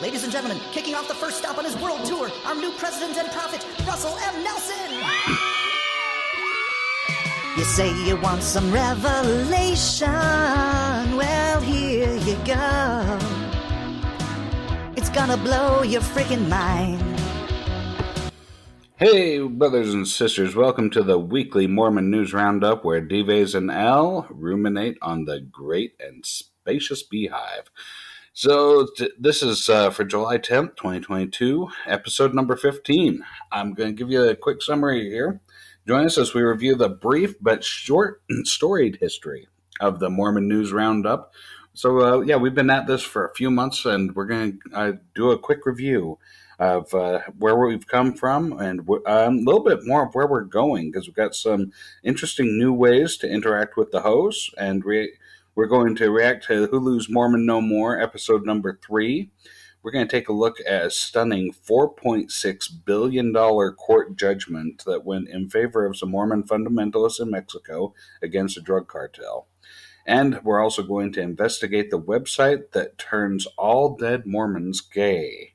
Ladies and gentlemen, kicking off the first stop on his world tour, our new president and prophet, Russell M. Nelson! You say you want some revelation, well, here you go. It's gonna blow your freaking mind. Hey, brothers and sisters, welcome to the weekly Mormon News Roundup, where Dives and Al ruminate on the great and spacious beehive. So this is for July 10th, 2022, episode number 15. I'm going to give you a quick summary here. Join us as we review the brief but short and storied history of the Mormon News Roundup. So, we've been at this for a few months, and we're going to do a quick review of where we've come from and a little bit more of where we're going, because we've got some interesting new ways to interact with the hosts, and we're going to react to Hulu's Mormon No More, episode number 3. We're going to take a look at a stunning $4.6 billion court judgment that went in favor of some Mormon fundamentalists in Mexico against the drug cartel. And we're also going to investigate the website that turns all dead Mormons gay.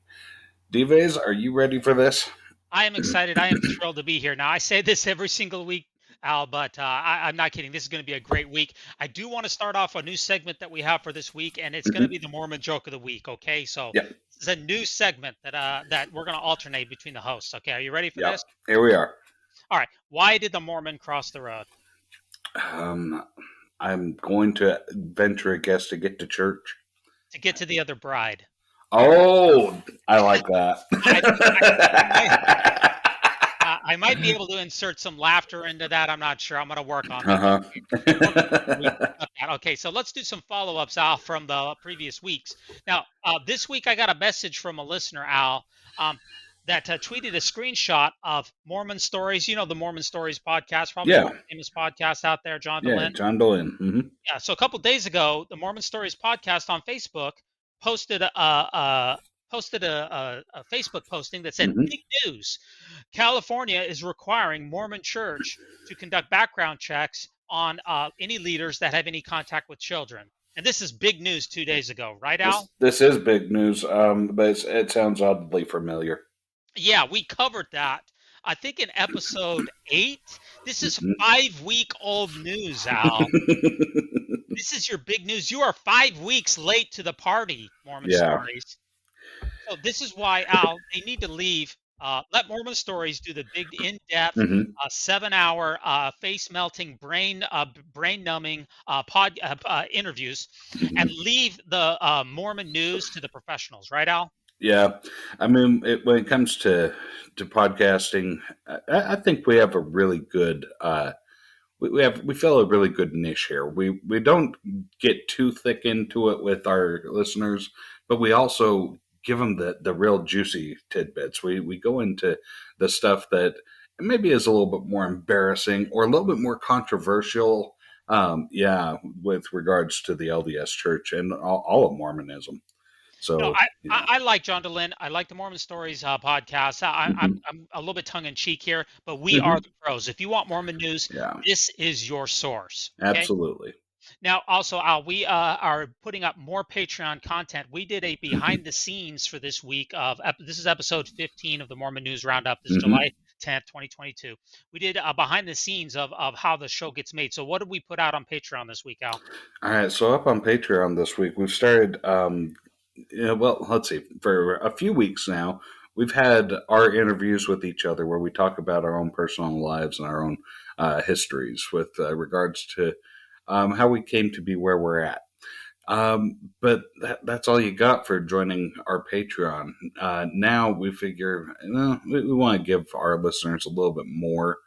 Dives, are you ready for this? I am excited. I am thrilled to be here. Now, I say this every single week, Al, but I'm not kidding. This is going to be a great week. I do want to start off a new segment that we have for this week, and it's going to be the Mormon Joke of the Week, okay? So This is a new segment that we're going to alternate between the hosts, okay? Are you ready for this? Here we are. All right. Why did the Mormon cross the road? I'm going to venture a guess to get to church. To get to the other bride. Oh, I like that. I might be able to insert some laughter into that. I'm not sure. I'm going to work on that. Okay, so let's do some follow-ups, Al, from the previous weeks. Now, this week I got a message from a listener, Al, that tweeted a screenshot of Mormon Stories. You know the Mormon Stories podcast, probably the most famous podcast out there, John Dehlin. Yeah, John Dehlin. Mm-hmm. Yeah, so a couple days ago, the Mormon Stories podcast on Facebook posted a Facebook posting that said, big news, California is requiring Mormon Church to conduct background checks on any leaders that have any contact with children. And this is big news 2 days ago, right, Al? This is big news, but it sounds oddly familiar. Yeah, we covered that. I think in episode 8. This is 5-week-old news, Al. This is your big news. You are 5 weeks late to the party, Mormon Stories. So this is why, Al, they need to leave. Let Mormon Stories do the big, in-depth, 7-hour, face-melting, brain-numbing interviews, and leave the Mormon news to the professionals. Right, Al? Yeah, I mean, when it comes to podcasting, I think we have a really good. We fill a really good niche here. We don't get too thick into it with our listeners, but we also give them the real juicy tidbits. We go into the stuff that maybe is a little bit more embarrassing or a little bit more controversial. With regards to the LDS Church and all of Mormonism. So no, I like John Dehlin. I like the Mormon Stories podcast. I'm a little bit tongue-in-cheek here, but we are the pros. If you want Mormon news, this is your source. Okay? Absolutely. Now, also, Al, we are putting up more Patreon content. We did a behind-the-scenes for this week. This is episode 15 of the Mormon News Roundup. This is July 10th, 2022. We did behind-the-scenes of how the show gets made. So what did we put out on Patreon this week, Al? All right, so up on Patreon this week, we've started... let's see. For a few weeks now, we've had our interviews with each other where we talk about our own personal lives and our own histories with regards to how we came to be where we're at. But that's all you got for joining our Patreon. Now we figure we want to give our listeners a little bit more.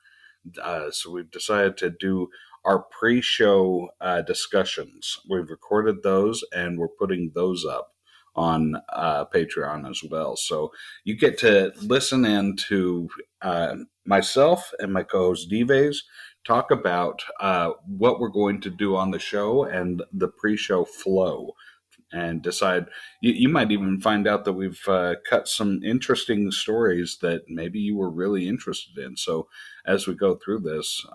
So we've decided to do our pre-show discussions. We've recorded those and we're putting those up on Patreon as well. So you get to listen in to myself and my co-host Dives talk about what we're going to do on the show and the pre-show flow, and decide. You might even find out that we've cut some interesting stories that maybe you were really interested in. So as we go through this,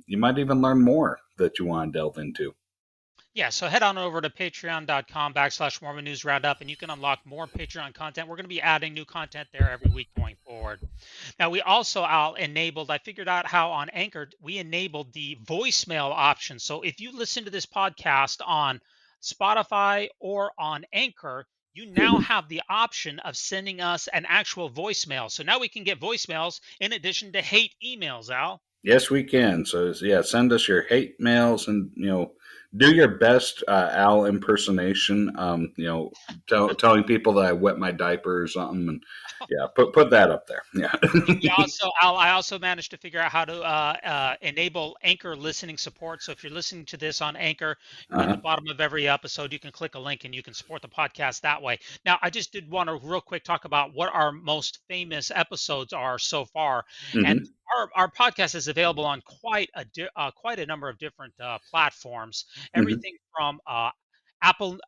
you might even learn more that you want to delve into. Yeah, so head on over to patreon.com/Mormon News Roundup, and you can unlock more Patreon content. We're going to be adding new content there every week going forward. Now, we also I figured out how on Anchor, we enabled the voicemail option. So if you listen to this podcast on Spotify or on Anchor, you now Mhm. have the option of sending us an actual voicemail. So now we can get voicemails in addition to hate emails, Al. Yes, we can. So yeah, send us your hate mails and do your best Al impersonation. Telling people that I wet my diaper or something, and yeah, put that up there. Yeah. I also managed to figure out how to enable Anchor listening support. So if you're listening to this on Anchor, at the Uh-huh. bottom of every episode, you can click a link and you can support the podcast that way. Now, I just did want to real quick talk about what our most famous episodes are so far, and Hmm. our podcast is available on quite a number of different platforms. Hmm. Everything from Apple,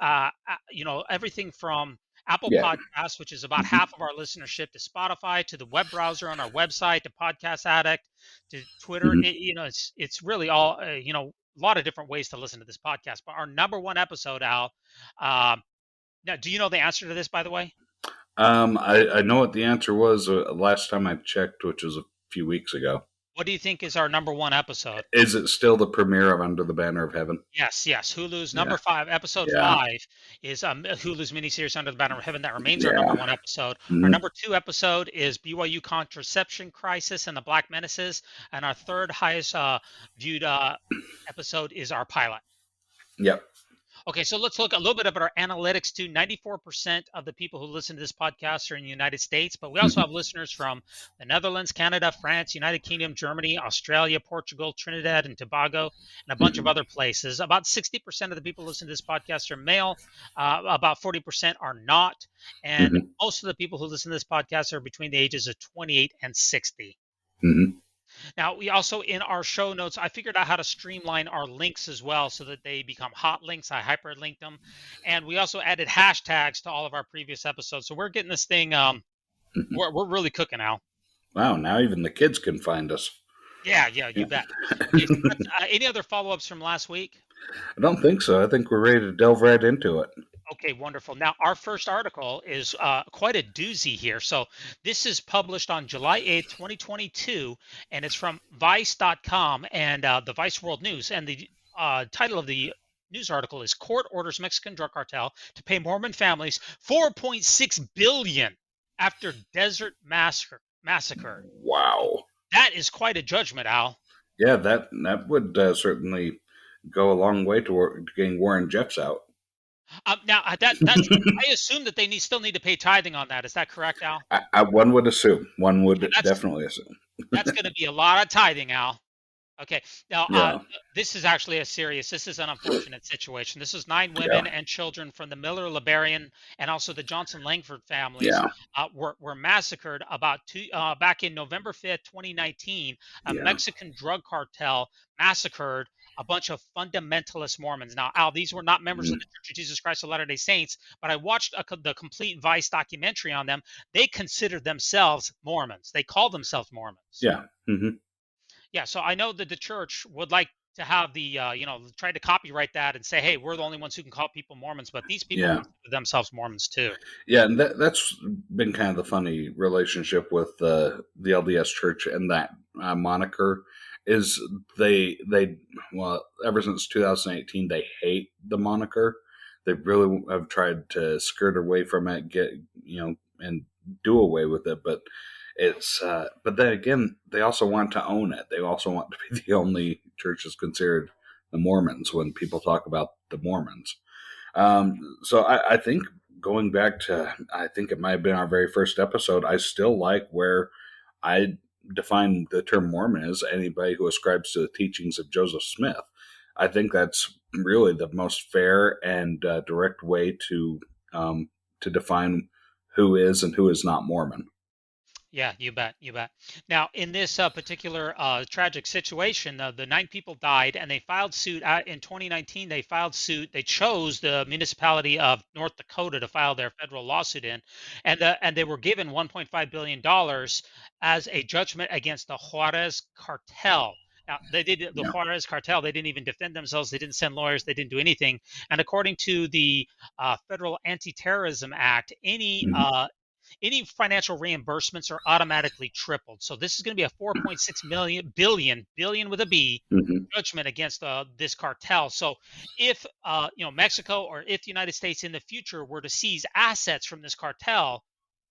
everything from Apple Yeah. Podcasts, which is about Hmm. half of our listenership, to Spotify, to the web browser on our website, to Podcast Addict, to Twitter. Hmm. It's really all a lot of different ways to listen to this podcast. But our number one episode, Al. Um, Now, do you know the answer to this, by the way? I know what the answer was last time I checked, which was a few weeks ago. What do you think is our number one episode? Is it still the premiere of Under the Banner of Heaven? Yes, yes. Hulu's Yeah. number five, episode Yeah. 5, is Hulu's miniseries Under the Banner of Heaven. That remains our number Yeah. one episode. Our Hmm. number 2 episode is BYU Contraception Crisis and the Black Menaces. And our third highest viewed episode is our pilot. Yep. Okay, so let's look a little bit at our analytics too. 94% of the people who listen to this podcast are in the United States, but we also Hmm. have listeners from the Netherlands, Canada, France, United Kingdom, Germany, Australia, Portugal, Trinidad and Tobago, and a bunch of Hmm. other places. About 60% of the people who listen to this podcast are male, about 40% are not, and Hmm. most of the people who listen to this podcast are between the ages of 28 and 60. Hmm. Now, we also, in our show notes, I figured out how to streamline our links as well so that they become hot links. I hyperlinked them. And we also added hashtags to all of our previous episodes. So we're getting this thing, Hmm. we're really cooking now. Wow, now even the kids can find us. Yeah, yeah, you Yeah. bet. Okay, so any other follow ups from last week? I don't think so. I think we're ready to delve right into it. Okay, wonderful. Now, our first article is quite a doozy here. So, this is published on July 8th, 2022, and it's from Vice.com and the Vice World News. And the title of the news article is Court Orders Mexican Drug Cartel to Pay Mormon Families $4.6 billion after Desert Massacre. Wow. That is quite a judgment, Al. Yeah, that would certainly go a long way to getting Warren Jeffs out. Now, that's I assume that they still need to pay tithing on that. Is that correct, Al? One would assume. One would And definitely assume. that's going to be a lot of tithing, Al. Okay. Now, Yeah. this is actually this is an unfortunate situation. This is 9 Yeah. women and children from the Miller Liberian and also the Johnson Langford families Yeah. were massacred back in November 5th, 2019. A Yeah. Mexican drug cartel massacred a bunch of fundamentalist Mormons. Now, Al, these were not members of Mhm. the Church of Jesus Christ of Latter-day Saints, but I watched the complete Vice documentary on them. They considered themselves Mormons. They called themselves Mormons. Yeah. Hmm. Yeah, so I know that the church would like to have try to copyright that and say, hey, we're the only ones who can call people Mormons, but these people Yeah. consider themselves Mormons too. Yeah, and that's been kind of the funny relationship with the LDS Church and that moniker is they well ever since 2018 they hate the moniker. They really have tried to skirt away from it, get and do away with it, but it's but then again they also want to own it. They also want to be the only church that's considered the Mormons when people talk about the Mormons. So I think going back to, I think it might have been our very first episode, I still like where I define the term Mormon as anybody who ascribes to the teachings of Joseph Smith. I think that's really the most fair and direct way to define who is and who is not Mormon. Yeah, you bet, you bet. Now, in this particular tragic situation, the 9 people died, and they filed suit in 2019. They filed suit. They chose the municipality of North Dakota to file their federal lawsuit in, and they were given $1.5 billion as a judgment against the Juarez cartel. They did the Juarez cartel. They didn't even defend themselves. They didn't send lawyers. They didn't do anything. And according to the Federal Anti-Terrorism Act, Mm-hmm. any financial reimbursements are automatically tripled. So this is going to be a 4.6 billion with a B Mm-hmm. judgment against this cartel. So if Mexico or if the United States in the future were to seize assets from this cartel,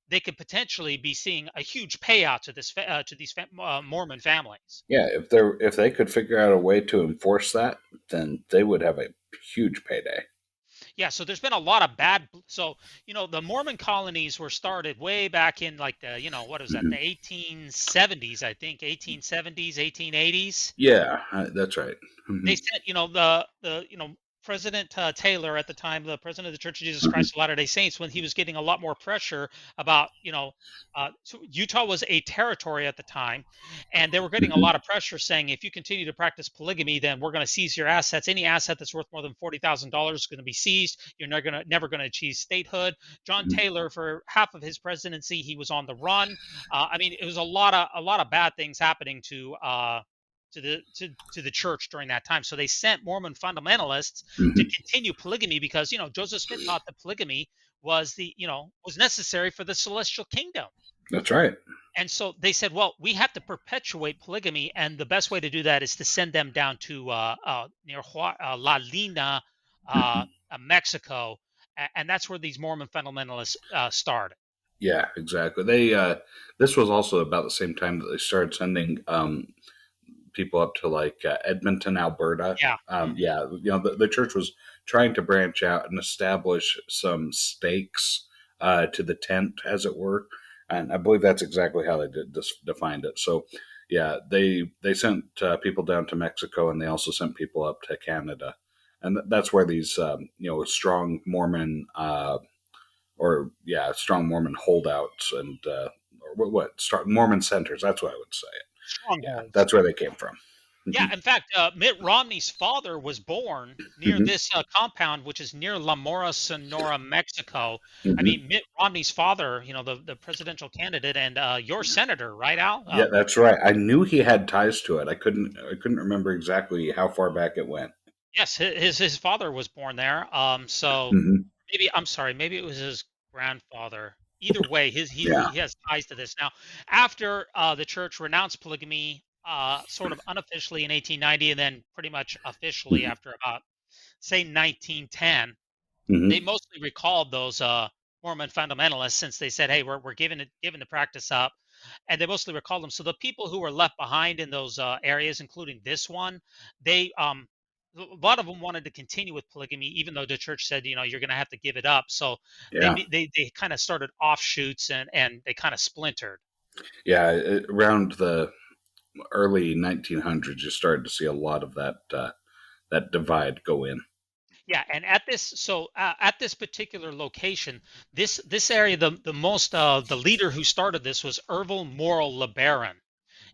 they could potentially be seeing a huge payout to these Mormon families. Yeah, if they could figure out a way to enforce that, then they would have a huge payday. Yeah, so there's been a lot of so the Mormon colonies were started way back in like the what was that, Mm-hmm. the 1870s, I think, 1870s, 1880s. Yeah, that's right. They Mm-hmm. sent the President Taylor at the time, the president of the Church of Jesus Mm-hmm. Christ of Latter-day Saints, when he was getting a lot more pressure about so Utah was a territory at the time, and they were getting a Mm-hmm. lot of pressure saying, if you continue to practice polygamy, then we're going to seize your assets. Any asset that's worth more than $40,000 is going to be seized. You're never going to achieve statehood. John Mm-hmm. Taylor, for half of his presidency, he was on the run. I mean, it was a lot of bad things happening to the church during that time. So they sent Mormon fundamentalists to Mm-hmm. continue polygamy because Joseph Smith thought that polygamy was necessary for the celestial kingdom. That's right. And so they said, well, we have to perpetuate polygamy, and the best way to do that is to send them down to near La Lina, Mm-hmm. Mexico, and that's where these Mormon fundamentalists started. Yeah, exactly. This was also about the same time that they started sending people up to like Edmonton, Alberta. Yeah. Yeah, the church was trying to branch out and establish some stakes to the tent, as it were, and I believe that's exactly how they defined it. So, yeah, they sent people down to Mexico, and they also sent people up to Canada, and that's where these strong Mormon strong Mormon holdouts and Mormon centers. That's what I would say. Yeah, Strongholds. that's where they came from. Yeah, Mm-hmm. in fact, Mitt Romney's father was born near Mm-hmm. this compound, which is near La Mora, Sonora, Mexico. I Mm-hmm. mean, Mitt Romney's father, the presidential candidate, and your senator, right, Al? Yeah, that's right. I knew he had ties to it. I couldn't remember exactly how far back it went. Yes, his father was born there. So Mm-hmm. maybe I'm sorry, maybe it was his grandfather. Either way, Yeah. he has ties to this. Now, after the church renounced polygamy, sort of unofficially in 1890, and then pretty much officially Mm-hmm. after about say 1910, they Mm-hmm. mostly recalled those Mormon fundamentalists since they said, "Hey, we're giving the practice up," and they mostly recalled them. So the people who were left behind in those areas, including this one, they a lot of them wanted to continue with polygamy, even though the church said, you're going to have to give it up. So Yeah. they kind of started offshoots and they kind of splintered. Yeah. Around the early 1900s, you started to see a lot of that divide go in. Yeah, and at this particular location, this area, the leader who started this was Ervil Morrill LeBaron.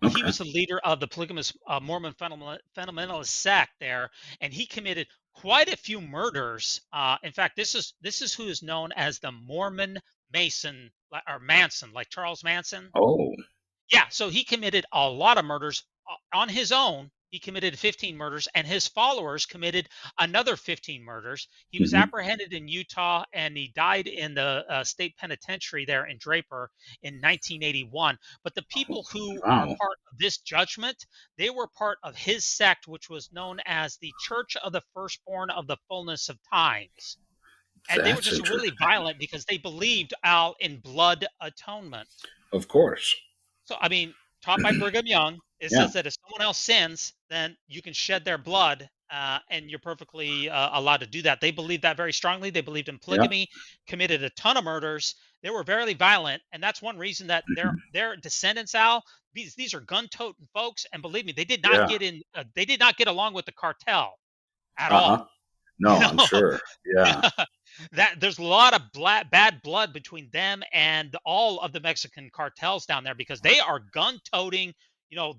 He Okay. was the leader of the polygamous Mormon fundamentalist sect there, and he committed quite a few murders. In fact, this is who is known as the Mormon Mason or Manson, like Charles Manson. Oh. Yeah, so he committed a lot of murders on his own. He committed 15 murders, and his followers committed another 15 murders. He was Mm-hmm. apprehended in Utah, and he died in the state penitentiary there in Draper in 1981. But the Oh, people who are wow. part of this judgment, they were part of his sect, which was known as the Church of the Firstborn of the Fullness of Times. And they were That's just really interesting. violent because they believed, Al, in blood atonement. Of course. So, I mean, taught by Brigham Young, it Yeah. says that if someone else sins, then you can shed their blood, and you're perfectly allowed to do that. They believed that very strongly. They believed in Yeah. polygamy, committed a ton of murders. They were very violent, and that's one reason that Mm-hmm. their descendants, Al, these are gun-toting folks, and believe me, they did not Yeah. get in. They did not get along with the cartel at Uh huh. all. You No, I'm know, sure. Yeah. that there's a lot of bad blood between them and all of the Mexican cartels down there because they are gun toting. Yeah.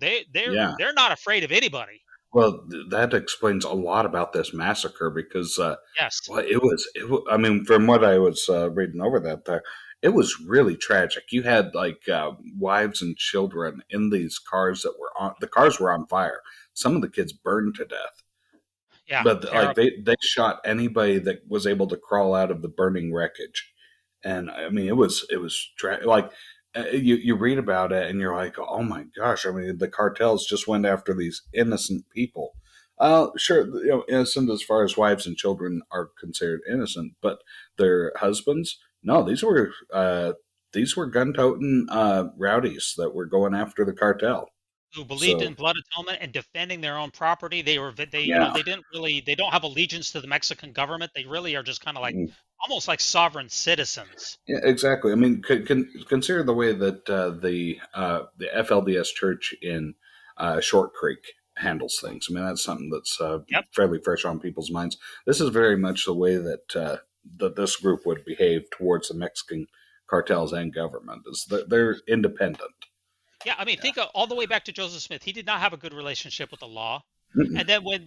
They're not afraid of anybody. Well, that explains a lot about this massacre because, Yes. well, I mean, from what I was reading over it was really tragic. You had like wives and children in these cars the cars were on fire. some of the kids burned to death. Yeah, But like terrible. they shot anybody that was able to crawl out of the burning wreckage, and I mean like you read about it and you're like, oh my gosh! I mean, the cartels just went after these innocent people. Sure, innocent as far as wives and children are considered innocent, but their husbands, no, these were gun-toting rowdies that were going after the cartel. Who believed So in blood atonement and defending their own property. yeah. They don't have allegiance to the Mexican government. They really are just kind of like Mm. almost like sovereign citizens. Yeah, exactly. I mean, consider the way that the FLDS Church in Short Creek handles things. I mean, that's something that's Yep. fairly fresh on people's minds. This is very much the way that this group would behave towards the Mexican cartels and government. Is that they're independent. Yeah, I mean, think all the way back to Joseph Smith. He did not have a good relationship with the law. Mm-mm. And then when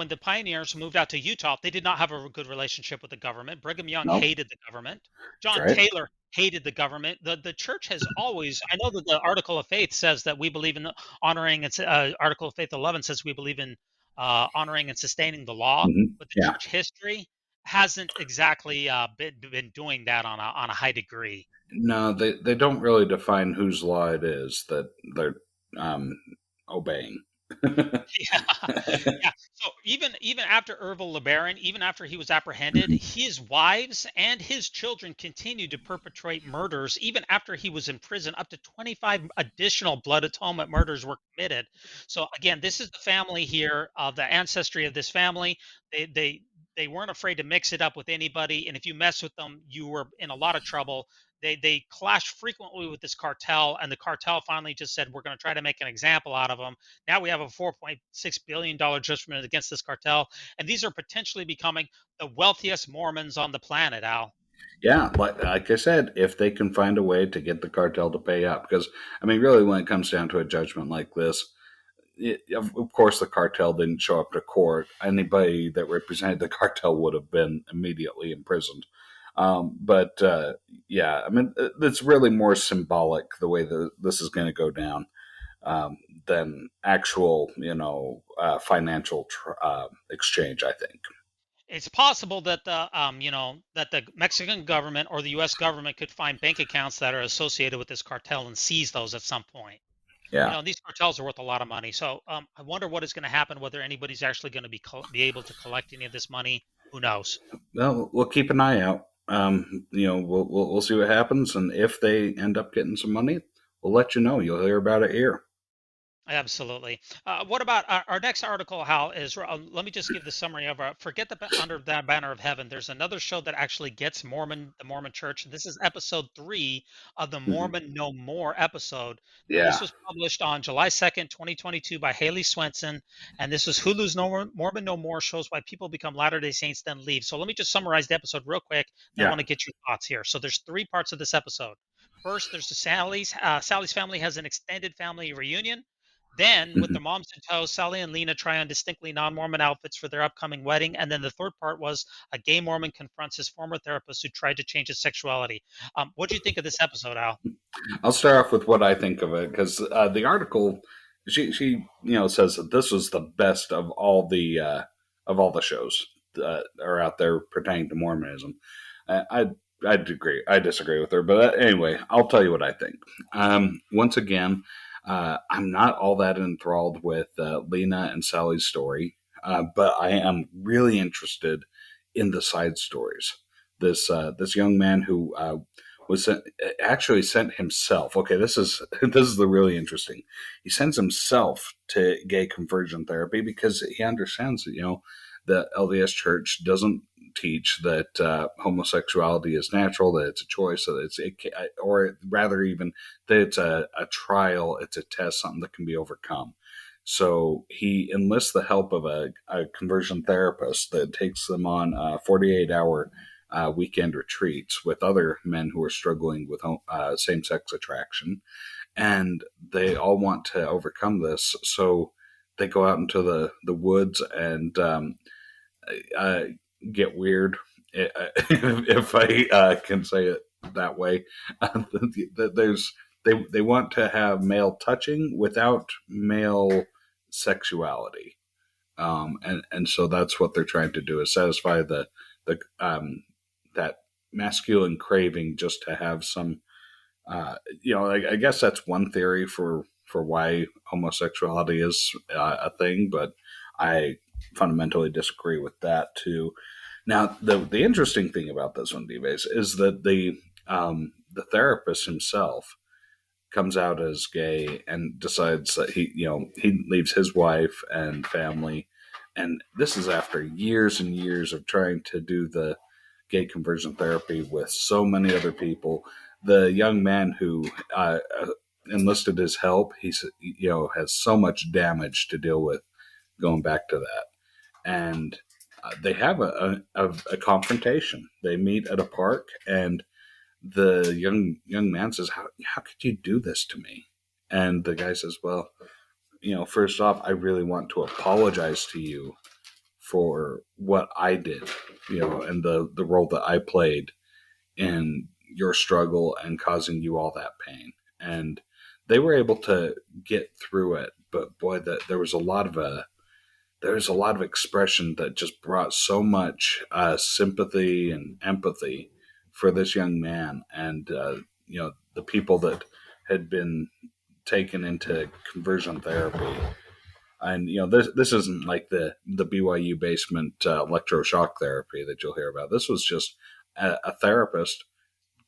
the pioneers moved out to Utah, they did not have a good relationship with the government. Brigham Young No, hated the government. that's John right. Taylor hated the government. The church has always. I know that the Article of Faith says that we believe in honoring. It's Article of Faith 11 says we believe in honoring and sustaining the law. But the Yeah. church history hasn't exactly been doing that on a high degree. No, they don't really define whose law it is that they're obeying. Yeah, yeah. So even after Ervil LeBaron, even after he was apprehended, his wives and his children continued to perpetrate murders even after he was in prison. Up to 25 additional blood atonement murders were committed. So again, this is the family here, the ancestry of this family. They weren't afraid to mix it up with anybody, and if you mess with them, you were in a lot of trouble. They clashed frequently with this cartel, and the cartel finally just said, "We're going to try to make an example out of them." Now we have a $4.6 billion judgment against this cartel, and these are potentially becoming the wealthiest Mormons on the planet, Al. Yeah, like I said, if they can find a way to get the cartel to pay up, because I mean, really, when it comes down to a judgment like this, of course, the cartel didn't show up to court. Anybody that represented the cartel would have been immediately imprisoned. But yeah, I mean, it's really more symbolic the way that this is going to go down than actual, financial exchange. I think. It's possible that that the Mexican government or the U.S. government could find bank accounts that are associated with this cartel and seize those at some point. Yeah. These cartels are worth a lot of money. So I wonder what is going to happen, whether anybody's actually going to be able to collect any of this money. Who knows? Well, we'll keep an eye out. We'll see what happens, and if they end up getting some money, we'll let you know. You'll hear about it here. Absolutely. What about our next article, Hal, is let me just give the summary of forget Under the Banner of Heaven. There's another show that actually gets the Mormon Church. This is episode 3 of the Mhm. Mormon No More episode. Now, Yeah. this was published on July 2nd, 2022 by Haley Swenson. And this was Hulu's Mormon No More shows why people become Latter-day Saints, then leave. So let me just summarize the episode real quick. Then I Yeah. want to get your thoughts here. So there's 3 parts of this episode. First, there's the Sally's. Sally's family has an extended family reunion. Then, with Mhm. their moms in tow, Sally and Lena try on distinctly non-Mormon outfits for their upcoming wedding. And then the third part was a gay Mormon confronts his former therapist who tried to change his sexuality. What do you think of this episode, Al? I'll start off with what I think of it because the article she says that this was the best of all the shows that are out there pertaining to Mormonism. I agree. I disagree with her, but anyway, I'll tell you what I think. Once again, I'm not all that enthralled with Lena and Sally's story, but I am really interested in the side stories. This young man who actually sent himself. Okay, this is the really interesting. He sends himself to gay conversion therapy because he understands that the LDS Church doesn't teach that homosexuality is natural, that it's a choice, or rather even that it's a trial, it's a test, something that can be overcome. So he enlists the help of a conversion therapist that takes them on 48-hour weekend retreats with other men who are struggling with same-sex attraction. And they all want to overcome this. So they go out into the woods and get weird, if I can say it that way. They want to have male touching without male sexuality. And so that's what they're trying to do, is satisfy the that masculine craving just to have some, I guess that's one theory for why homosexuality is a thing, but I fundamentally disagree with that too. Now, the interesting thing about this one, Dives, is that the therapist himself comes out as gay and decides that he leaves his wife and family, and this is after years and years of trying to do the gay conversion therapy with so many other people. The young man who enlisted his help, has so much damage to deal with going back to that, and they have a confrontation. They meet at a park, and the young man says, how could you do this to me? And the guy says, well, first off, I really want to apologize to you for what I did, and the role that I played in your struggle and causing you all that pain. And they were able to get through it, but boy, there was a lot of expression that just brought so much sympathy and empathy for this young man, and the people that had been taken into conversion therapy. And this isn't like the BYU basement electroshock therapy that you'll hear about. This was just a therapist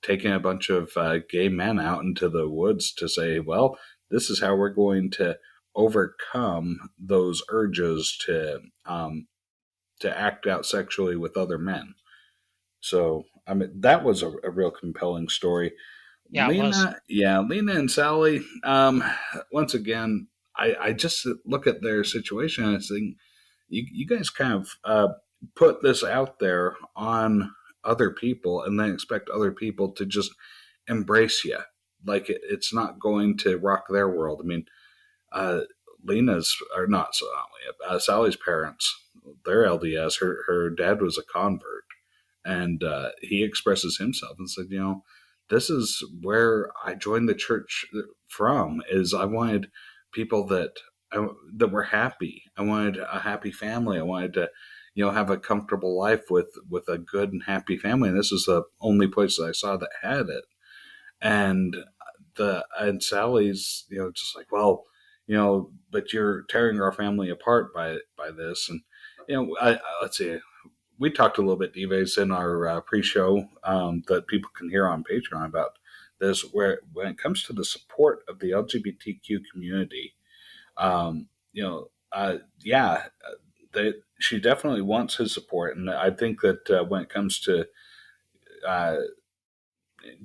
taking a bunch of gay men out into the woods to say, well, this is how we're going to overcome those urges to act out sexually with other men. So, I mean, that was a real compelling story. Yeah, Lena and Sally, once again, I just look at their situation and I think, you guys kind of put this out there on other people and then expect other people to just embrace you. Like it's not going to rock their world. I mean, Sally's parents, they're LDS. Her dad was a convert, and he expresses himself and said, this is where I joined the church from. Is I wanted people that were happy. I wanted a happy family. I wanted to, have a comfortable life with a good and happy family. And this is the only place that I saw that had it. And Sally's, just like, well, but you're tearing our family apart by this. And, let's see, we talked a little bit, Dives, in our pre-show that people can hear on Patreon about this, where when it comes to the support of the LGBTQ community, she definitely wants his support. And I think that when it comes to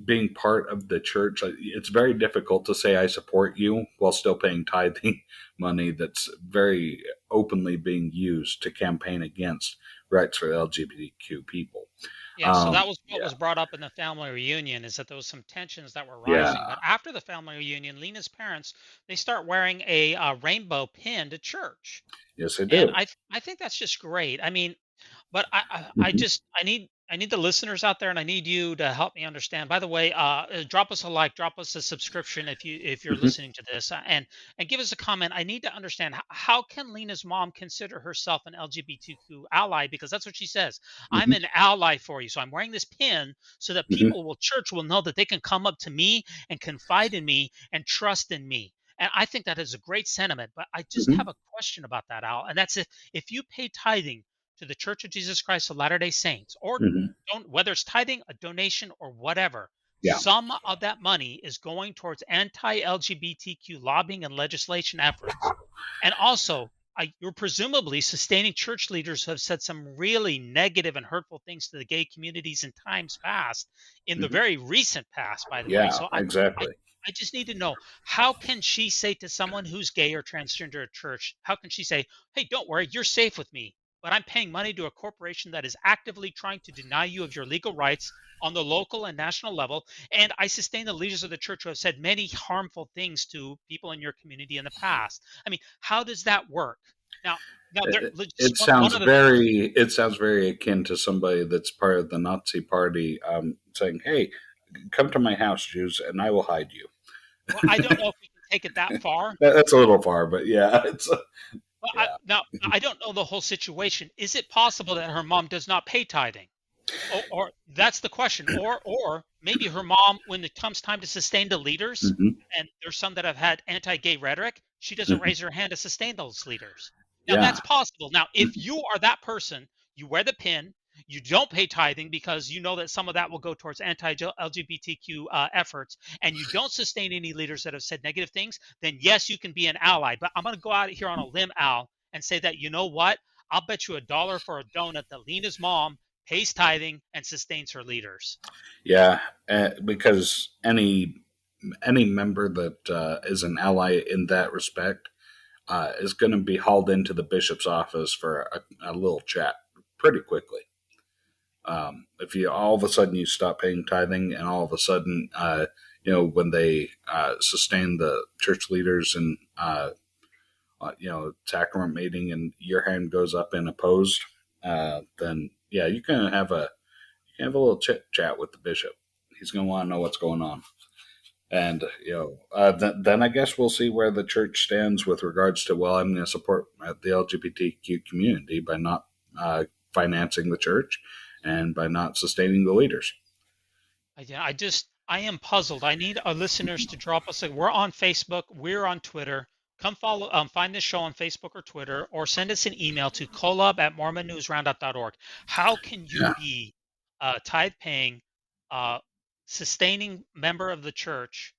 being part of the church, it's very difficult to say I support you while still paying tithing money that's very openly being used to campaign against rights for LGBTQ people. Yeah, so that was what was brought up in the family reunion, is that there was some tensions that were rising. But after the family reunion, Lena's parents, they start wearing a rainbow pin to church. Yes, they do. And I think that's just great. I mean, but I need the listeners out there, and I need you to help me understand. By the way, drop us a like, drop us a subscription if you're listening to this, and give us a comment. I need to understand, how can Lena's mom consider herself an LGBTQ ally, because that's what she says. I'm an ally for you, so I'm wearing this pin so that church will know that they can come up to me and confide in me and trust in me. And I think that is a great sentiment. But I just have a question about that, Al, and that's if you pay tithing to the Church of Jesus Christ of Latter-day Saints, or don't, whether it's tithing, a donation, or whatever, some of that money is going towards anti-LGBTQ lobbying and legislation efforts. And also, you're presumably sustaining church leaders who have said some really negative and hurtful things to the gay communities in times past, in the very recent past, by the way. So exactly. I just need to know, how can she say to someone who's gay or transgender at church, how can she say, hey, don't worry, you're safe with me, but I'm paying money to a corporation that is actively trying to deny you of your legal rights on the local and national level, and I sustain the leaders of the church who have said many harmful things to people in your community in the past? I mean, how does that work? Now it sounds very akin to somebody that's part of the Nazi party saying, hey, come to my house, Jews, and I will hide you. Well, I don't know take it that far. That's a little far, but yeah, it's Well, yeah. now, I don't know the whole situation. Is it possible that her mom does not pay tithing? Or that's the question. Or maybe her mom, when it comes time to sustain the leaders, Hmm. and there's some that have had anti-gay rhetoric, she doesn't Hmm. raise her hand to sustain those leaders. Now Yeah. that's possible. Now, if you are that person, you wear the pin, you don't pay tithing because you know that some of that will go towards anti-LGBTQ efforts, and you don't sustain any leaders that have said negative things, then yes, you can be an ally. But I'm going to go out here on a limb, Al, and say that, you know what? I'll bet you $1 for a donut that Lena's mom pays tithing and sustains her leaders. Yeah, because any member that is an ally in that respect is going to be hauled into the bishop's office for a little chat pretty quickly. If you all of a sudden you stop paying tithing, and all of a sudden, when they sustain the church leaders and sacrament meeting, and your hand goes up and opposed, then yeah, you can have a little chit chat with the bishop. He's going to want to know what's going on. And, then I guess we'll see where the church stands with regards to, well, I'm going to support the LGBTQ community by not financing the church and by not sustaining the leaders. I am puzzled. I need our listeners to drop us. We're on Facebook. We're on Twitter. Come follow, find this show on Facebook or Twitter, or send us an email to collab@mormonnewsroundup.org. How can you Yeah. be a tithe-paying, sustaining member of the church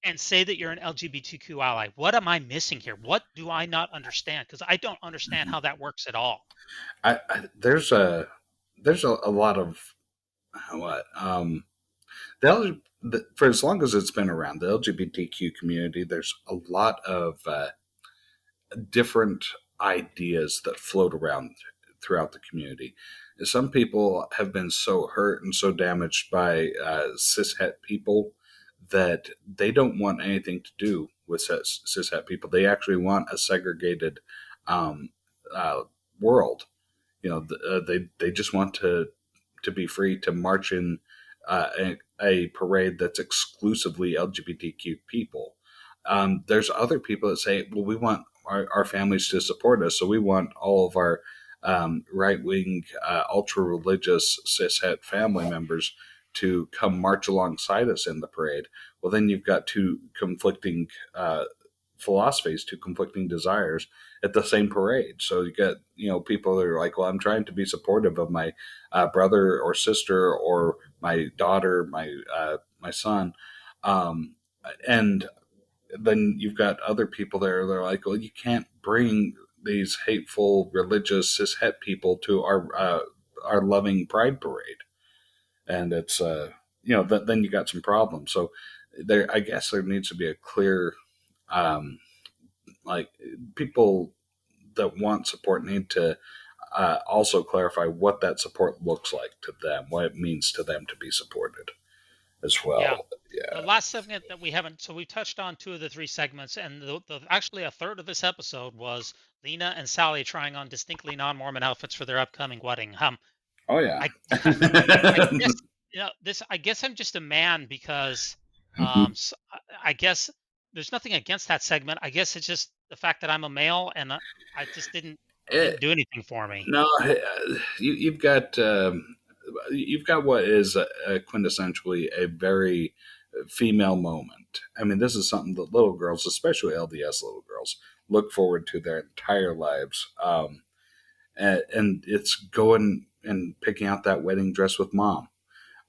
and say that you're an LGBTQ ally? What am I missing here? What do I not understand? Because I don't understand how that works at all. There's a lot of what for as long as it's been around, the LGBTQ community, there's a lot of different ideas that float around throughout the community. Some people have been so hurt and so damaged by cishet people that they don't want anything to do with cishet people. They actually want a segregated world. They just want to be free to march in a parade that's exclusively LGBTQ people. There's other people that say, well, we want our families to support us, so we want all of our right-wing, ultra-religious cishet family members to come march alongside us in the parade. Well, then you've got two conflicting philosophies, two conflicting desires at the same parade. So you got people that are like, well, I'm trying to be supportive of my brother or sister or my daughter, my son, and then you've got other people there. They're like, well, you can't bring these hateful religious cishet people to our loving pride parade, and it's then you got some problems. So I guess there needs to be a clear like people that want support need to also clarify what that support looks like to them, what it means to them to be supported as well. Yeah. The last segment that we haven't, so we touched on 2 of the 3 segments, and actually a third of this episode was Lena and Sally trying on distinctly non-Mormon outfits for their upcoming wedding. Oh yeah. I guess I guess I'm just a man because so I guess there's nothing against that segment. I guess it's just the fact that I'm a male, and I just didn't do anything for me. No, you've got what is quintessentially a very female moment. I mean, this is something that little girls, especially LDS little girls, look forward to their entire lives. And it's going and picking out that wedding dress with mom.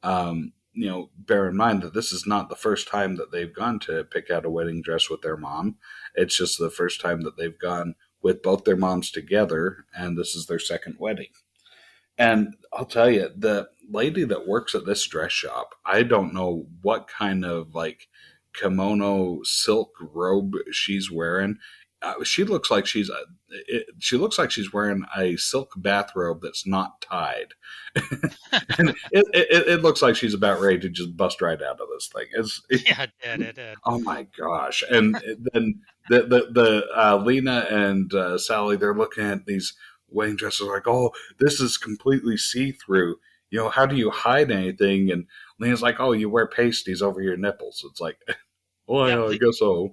Bear in mind that this is not the first time that they've gone to pick out a wedding dress with their mom. It's just the first time that they've gone with both their moms together, and this is their second wedding. And I'll tell you, the lady that works at this dress shop, I don't know what kind of like kimono silk robe she's wearing. She looks like she's wearing a silk bathrobe that's not tied. And it looks like she's about ready to just bust right out of this thing. Yeah, it did. Oh my gosh! And then the Lena and Sally, they're looking at these wedding dresses like, oh, this is completely see-through. How do you hide anything? And Lena's like, oh, you wear pasties over your nipples. It's like, Well, Yeah, yeah, I guess so.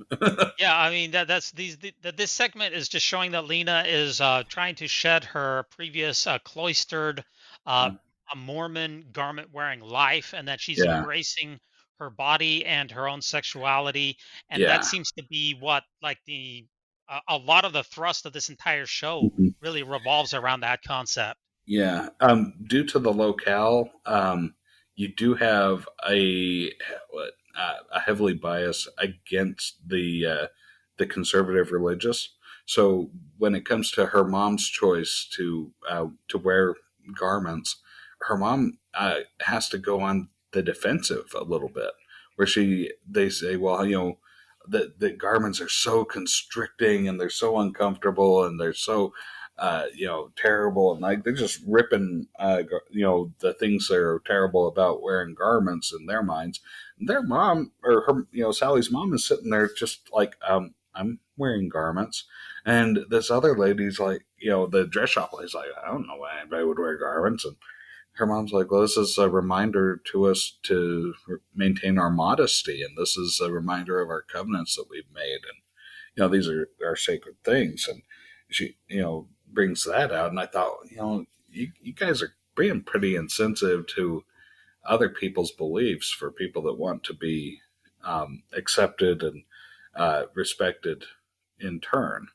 yeah, I mean this segment is just showing that Lena is trying to shed her previous cloistered uh, a Mormon garment wearing life, and that she's Yeah, embracing her body and her own sexuality, and that yeah. seems to be what like the a lot of the thrust of this entire show Mhm. really revolves around that concept. Yeah. Due to the locale, you do have a heavily bias against the conservative religious. So when it comes to her mom's choice to wear garments, her mom has to go on the defensive a little bit, where they say, well, the garments are so constricting and they're so uncomfortable and they're so terrible, and like they're just ripping the things that are terrible about wearing garments in their minds. Their mom, or her, Sally's mom, is sitting there just like, I'm wearing garments. And this other lady's like, the dress shop lady's like, I don't know why anybody would wear garments. And her mom's like, well, this is a reminder to us to maintain our modesty, and this is a reminder of our covenants that we've made, and these are sacred things. And she, brings that out. And I thought, you guys are being pretty insensitive to other people's beliefs for people that want to be accepted and respected in turn.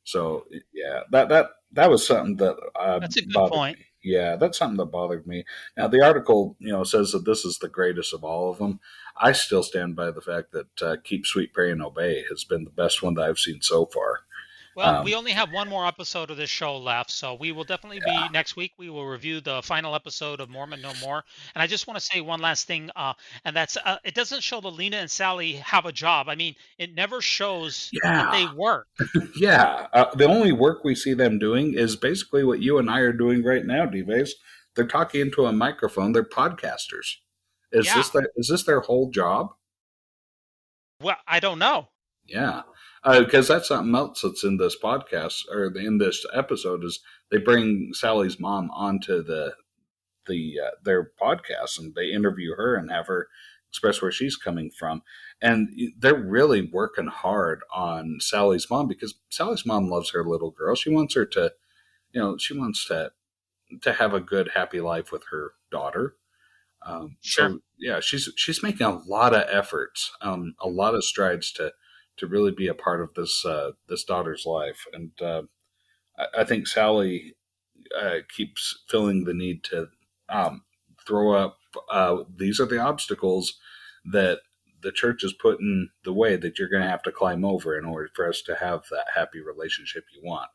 So yeah, that was something that That's a good bothered point. me. Yeah, that's something that bothered me. Now the article, says that this is the greatest of all of them. I still stand by the fact that "Keep Sweet, Pray, and Obey" has been the best one that I've seen so far. Well, Um, we only have one more episode of this show left, so we will definitely be next week. We will review the final episode of Mormon No More. And I just want to say one last thing, and that's it doesn't show that Lena and Sally have a job. I mean, it never shows that yeah, they work. yeah. The only work we see them doing is basically what you and I are doing right now, Dvays. They're talking into a microphone. They're podcasters. Yeah. Is this their whole job? Well, I don't know. Yeah, because that's something else that's in this podcast or in this episode is they bring Sally's mom onto their podcast, and they interview her and have her express where she's coming from, and they're really working hard on Sally's mom because Sally's mom loves her little girl. She wants her to, she wants to have a good, happy life with her daughter. Sure. So yeah, she's making a lot of efforts, a lot of strides to really be a part of this daughter's life, and I think Sally keeps feeling the need to um, throw up. These are the obstacles that the church has put in the way that you're going to have to climb over in order for us to have that happy relationship you want.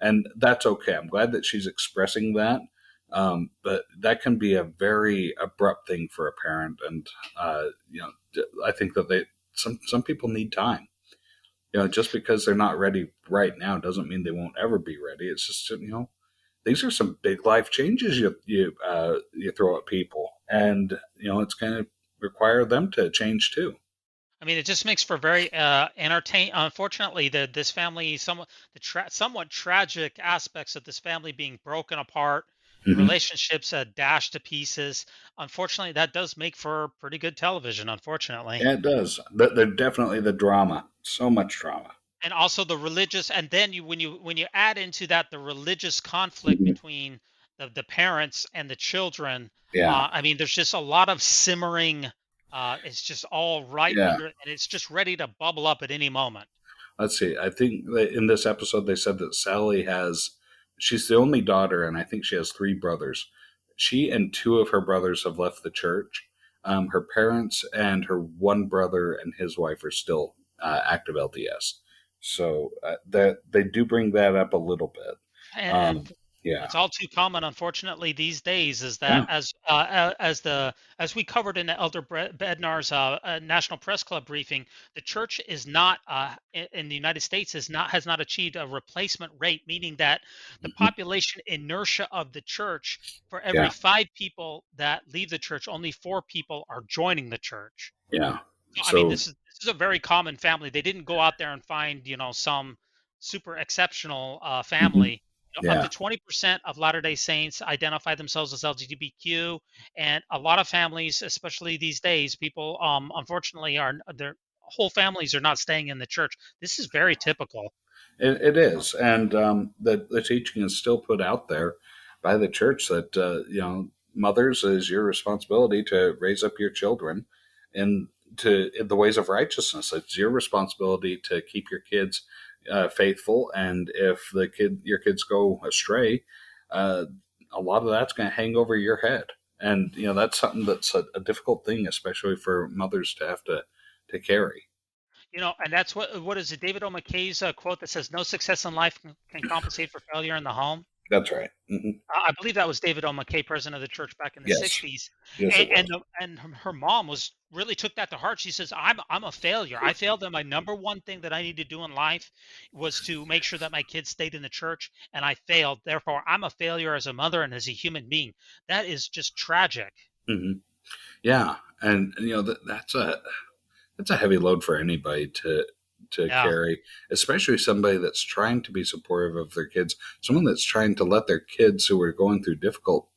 And that's okay. I'm glad that she's expressing that. But that can be a very abrupt thing for a parent. And, I think that some people need time. Just because they're not ready right now doesn't mean they won't ever be ready. It's just, these are some big life changes you throw at people, and it's going to require them to change too. I mean, it just makes for very entertain. Unfortunately, this family, somewhat tragic aspects of this family being broken apart, the Hmm. relationships dashed to pieces. Unfortunately, that does make for pretty good television. Unfortunately, Yeah, it does. They're definitely the drama. So much drama. and also the religious, and then when you add into that the religious conflict Hmm. between the parents and the children. Yeah, I mean, there's just a lot of simmering. It's just all right yeah. under, and it's just ready to bubble up at any moment. Let's see. I think that in this episode they said that she's the only daughter, and I think she has three brothers. She and two of her brothers have left the church. Her parents and her one brother and his wife are still active LDS. So that they do bring that up a little bit. And Um, yeah, it's all too common, unfortunately, these days. Is yeah. that as we covered in the Elder Bednar's National Press Club briefing, the church is not in the United States has not achieved a replacement rate, meaning that the Hmm. population inertia of the church, for every Yeah, 5 people that leave the church, only 4 people are joining the church. yeah. So, I mean, So this is a very common family. They didn't go out there and find, some super exceptional mhm, family. Up yeah, to 20% of Latter-day Saints identify themselves as LGBTQ, and a lot of families, especially these days, people unfortunately are they're whole families are not staying in the church. This is very typical. It is, and the teaching is still put out there by the church that mothers, is your responsibility to raise up your children in the ways of righteousness. It's your responsibility to keep your kids faithful, and if your kids go astray, a lot of that's going to hang over your head, and that's something that's a difficult thing, especially for mothers to have to carry. And that's what is it? David O. McKay's quote that says, "No success in life can compensate for failure in the home." That's right. Mm-hmm. I believe that was David O. McKay, president of the church back in the Yes. 60s. Yes, it was. And her mom really took that to heart. She says, I'm a failure. I failed, and my number one thing that I need to do in life was to make sure that my kids stayed in the church, and I failed. Therefore, I'm a failure as a mother and as a human being. That is just tragic. Mm-hmm. Yeah, and that's a heavy load for anybody to carry, especially somebody that's trying to be supportive of their kids, someone that's trying to let their kids who are going through difficult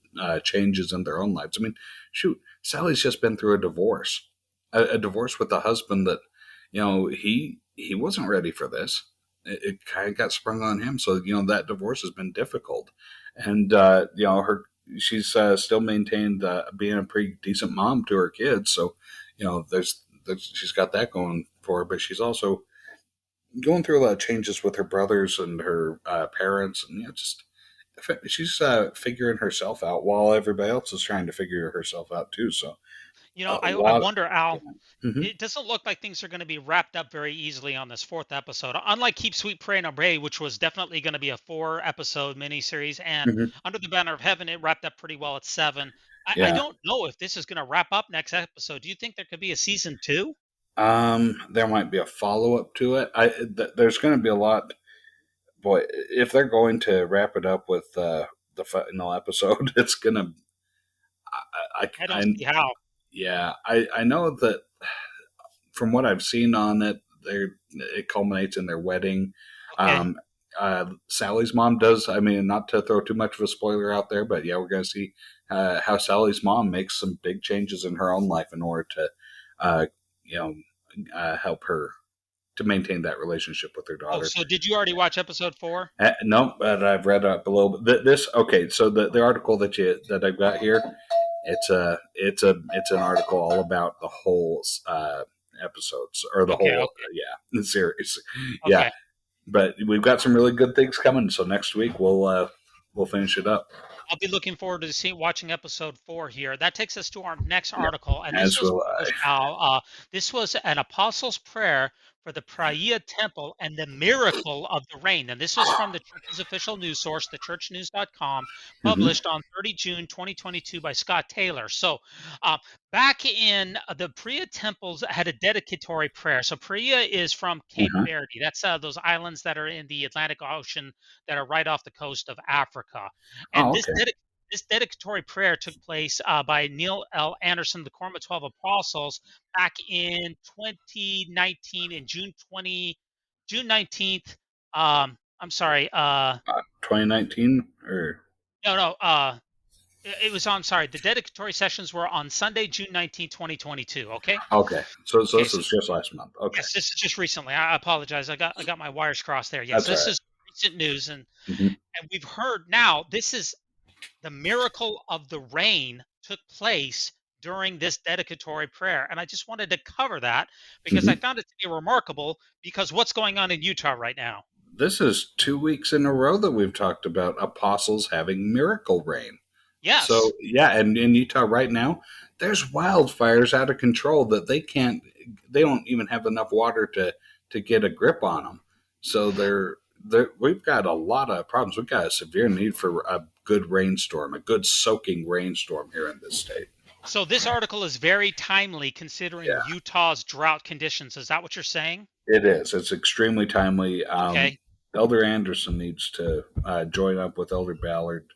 changes in their own lives. I mean, shoot, Sally's just been through a divorce, a divorce with a husband that, he wasn't ready for this. It kind of got sprung on him. So, that divorce has been difficult. And, she's still maintained being a pretty decent mom to her kids. So, she's got that going for her, but she's also going through a lot of changes with her brothers and her parents, and she's figuring herself out while everybody else is trying to figure herself out too. So, I wonder, Al. Mm-hmm. It doesn't look like things are going to be wrapped up very easily on this fourth episode. Unlike Keep Sweet, Pray, and Obey, which was definitely going to be a 4-episode miniseries, and Mm-hmm. Under the Banner of Heaven, it wrapped up pretty well at 7. Yeah. I don't know if this is going to wrap up next episode. Do you think there could be a season 2? There might be a follow-up to it. There's going to be a lot. Boy, if they're going to wrap it up with the final episode, it's going to. I don't see how. Yeah, I know that from what I've seen on it, it culminates in their wedding. Okay. Sally's mom does. I mean, not to throw too much of a spoiler out there, but yeah, we're going to see how Sally's mom makes some big changes in her own life in order to, help her to maintain that relationship with her daughter. Oh, so did you already watch episode 4? No, but I've read up below. Okay, so the article that I've got here, it's an article all about the whole episodes or the whole series. Okay. Yeah, but we've got some really good things coming. So next week we'll finish it up. I'll be looking forward to watching episode 4 here. That takes us to our next article, and this was an apostle's prayer for the Praia Temple and the miracle of the rain. And this was from the church's official news source, thechurchnews.com, published on 30 June 2022 by Scott Taylor. So back in the Praia Temples had a dedicatory prayer. So Praia is from Cape Verde. That's those islands that are in the Atlantic Ocean that are right off the coast of Africa. And this dedicatory prayer took place by Neil L. Anderson, the Quorum of 12 Apostles, back in 2019, in June 19th. I'm sorry. 2019 or no. It was on. Sorry, the dedicatory sessions were on Sunday, June 19, 2022. Okay. Okay. So this is just last month. Okay. Yes, this is just recently. I apologize. I got my wires crossed there. Yes, this is recent news, and we've heard now. This is the miracle of the rain took place during this dedicatory prayer. And I just wanted to cover that because I found it to be remarkable, because what's going on in Utah right now? This is 2 weeks in a row that we've talked about apostles having miracle rain. Yes. So, yeah, and in Utah right now, there's wildfires out of control that they don't even have enough water to get a grip on them. So we've got a lot of problems. We've got a severe need for a good rainstorm, a good soaking rainstorm here in this state. So this article is very timely considering Utah's drought conditions. Is that what you're saying? It is. It's extremely timely. Okay. Elder Anderson needs to join up with Elder Ballard,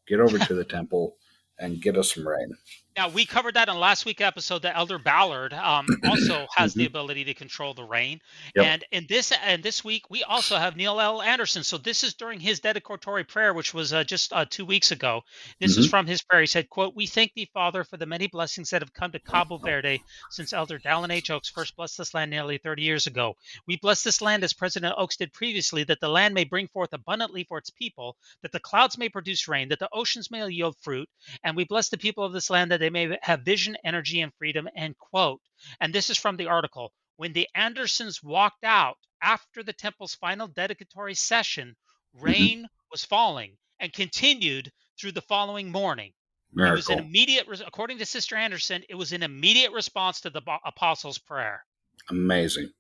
get over to the temple, and get us some rain. Now, we covered that in last week's episode that Elder Ballard also has the Mhm. ability to control the rain. Yep. And this week, we also have Neil L. Anderson. So this is during his dedicatory prayer, which was just 2 weeks ago. This is Hmm. from his prayer. He said, quote, "We thank thee, Father, for the many blessings that have come to Cabo Verde since Elder Dallin H. Oaks first blessed this land nearly 30 years ago. We bless this land as President Oaks did previously, that the land may bring forth abundantly for its people, that the clouds may produce rain, that the oceans may yield fruit, and we bless the people of this land that they may have vision, energy, and freedom," end quote. And this is from the article. When the Andersons walked out after the temple's final dedicatory session, Hmm. rain was falling and continued through the following morning. It was an Miracle. immediate, according to Sister Anderson, it was an immediate response to the apostles' prayer. Amazing.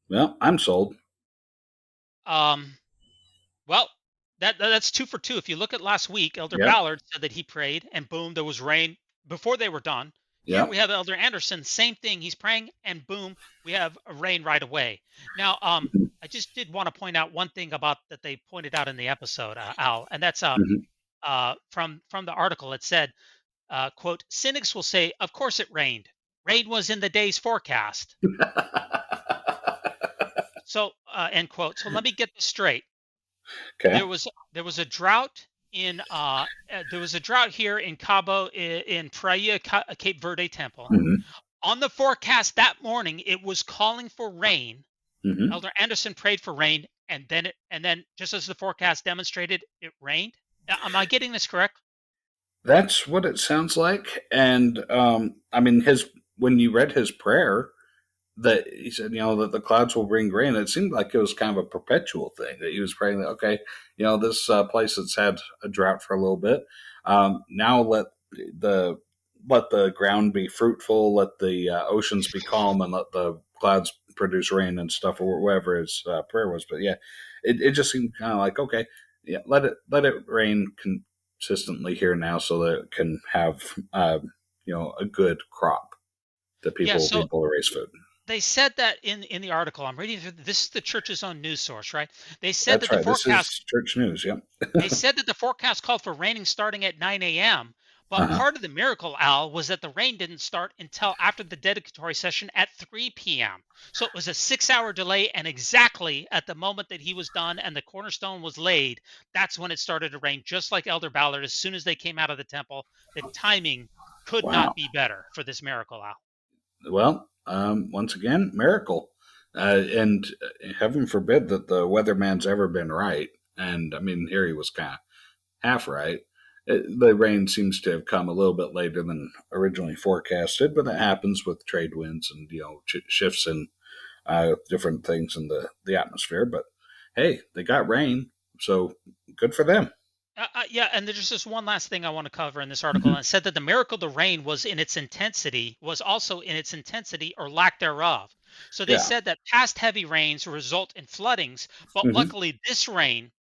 Well, I'm sold. Um, Well, that's 2 for 2. If you look at last week, Elder Yep. Ballard said that he prayed and boom, there was rain before they were done. Here Yep. we have Elder Anderson, same thing. He's praying and boom, we have a rain right away. Now, I just did want to point out one thing about that they pointed out in the episode, Al, and that's Hmm. from the article. It said, quote, "Cynics will say, of course it rained. Rain was in the day's forecast." So, end quote. So let me get this straight. Okay. There was a drought in there was a drought here in Cabo in Praia Cape Verde Temple. Hmm. On the forecast that morning, it was calling for rain. Hmm. Elder Anderson prayed for rain, and then just as the forecast demonstrated, it rained. Am I getting this correct? That's what it sounds like. And I mean, his when you read his prayer, that he said, that the clouds will bring rain. It seemed like it was kind of a perpetual thing that he was praying that, okay, this place that's had a drought for a little bit, now the let the ground be fruitful, let the oceans be calm, and let the clouds produce rain and stuff, or whatever his prayer was. But yeah, it just seemed kind of like, okay, yeah, let it rain consistently here now, so that it can have a good crop that Yeah. people will be So able to raise food. they said that in the article. I'm reading through. This is the church's own news source, right? They said That's that the right. This forecast is church news. Yep. They said that the forecast called for raining starting at 9 a.m. But Uh-huh. part of the miracle, Al, was that the rain didn't start until after the dedicatory session at 3 p.m. So it was a 6 hour delay. And exactly at the moment that he was done and the cornerstone was laid, that's when it started to rain, just like Elder Ballard. As soon as they came out of the temple, the timing could not Wow. be better for this miracle, Al. Well, once again, miracle, and heaven forbid that the weatherman's ever been right. And I mean, here he was kind of half right. The rain seems to have come a little bit later than originally forecasted, but that happens with trade winds and shifts in different things in the atmosphere. But hey, they got rain, so good for them. Yeah, and there's just one last thing I want to cover in this article. Hmm. And it said that the miracle of the rain was also in its intensity or lack thereof. So they Yeah. said that past heavy rains result in floodings, but Hmm. luckily this rain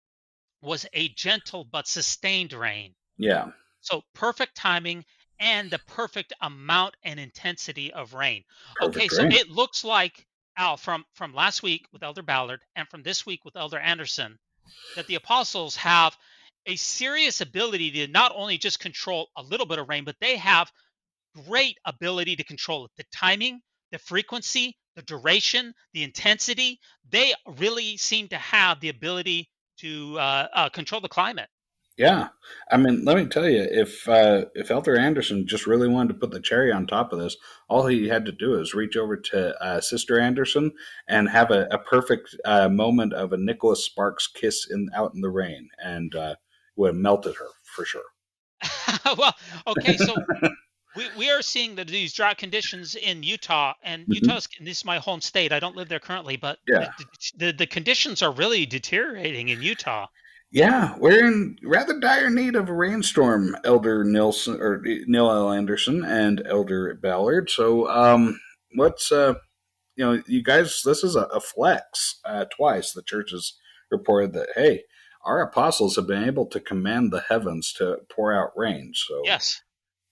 was a gentle but sustained rain. Yeah. So perfect timing and the perfect amount and intensity of rain. Okay, Perfect so rain. it looks like, Al, from last week with Elder Ballard and from this week with Elder Anderson, that the apostles have a serious ability to not only just control a little bit of rain, but they have great ability to control it. The timing, the frequency, the duration, the intensity. They really seem to have the ability to control the climate. Yeah, I mean, let me tell you, if Elder Anderson just really wanted to put the cherry on top of this, all he had to do is reach over to Sister Anderson and have a perfect moment of a Nicholas Sparks kiss out in the rain, and would have melted her for sure. Well, okay, so we are seeing that these drought conditions in Utah, and Hmm. this is my home state. I don't live there currently, but Yeah, the conditions are really deteriorating in Utah. yeah, we're in rather dire need of a rainstorm, Elder Nilson or Neil L. Anderson and Elder Ballard. So, let's you guys, this is a flex. Twice the church has reported that, hey, our apostles have been able to command the heavens to pour out rain. So Yes.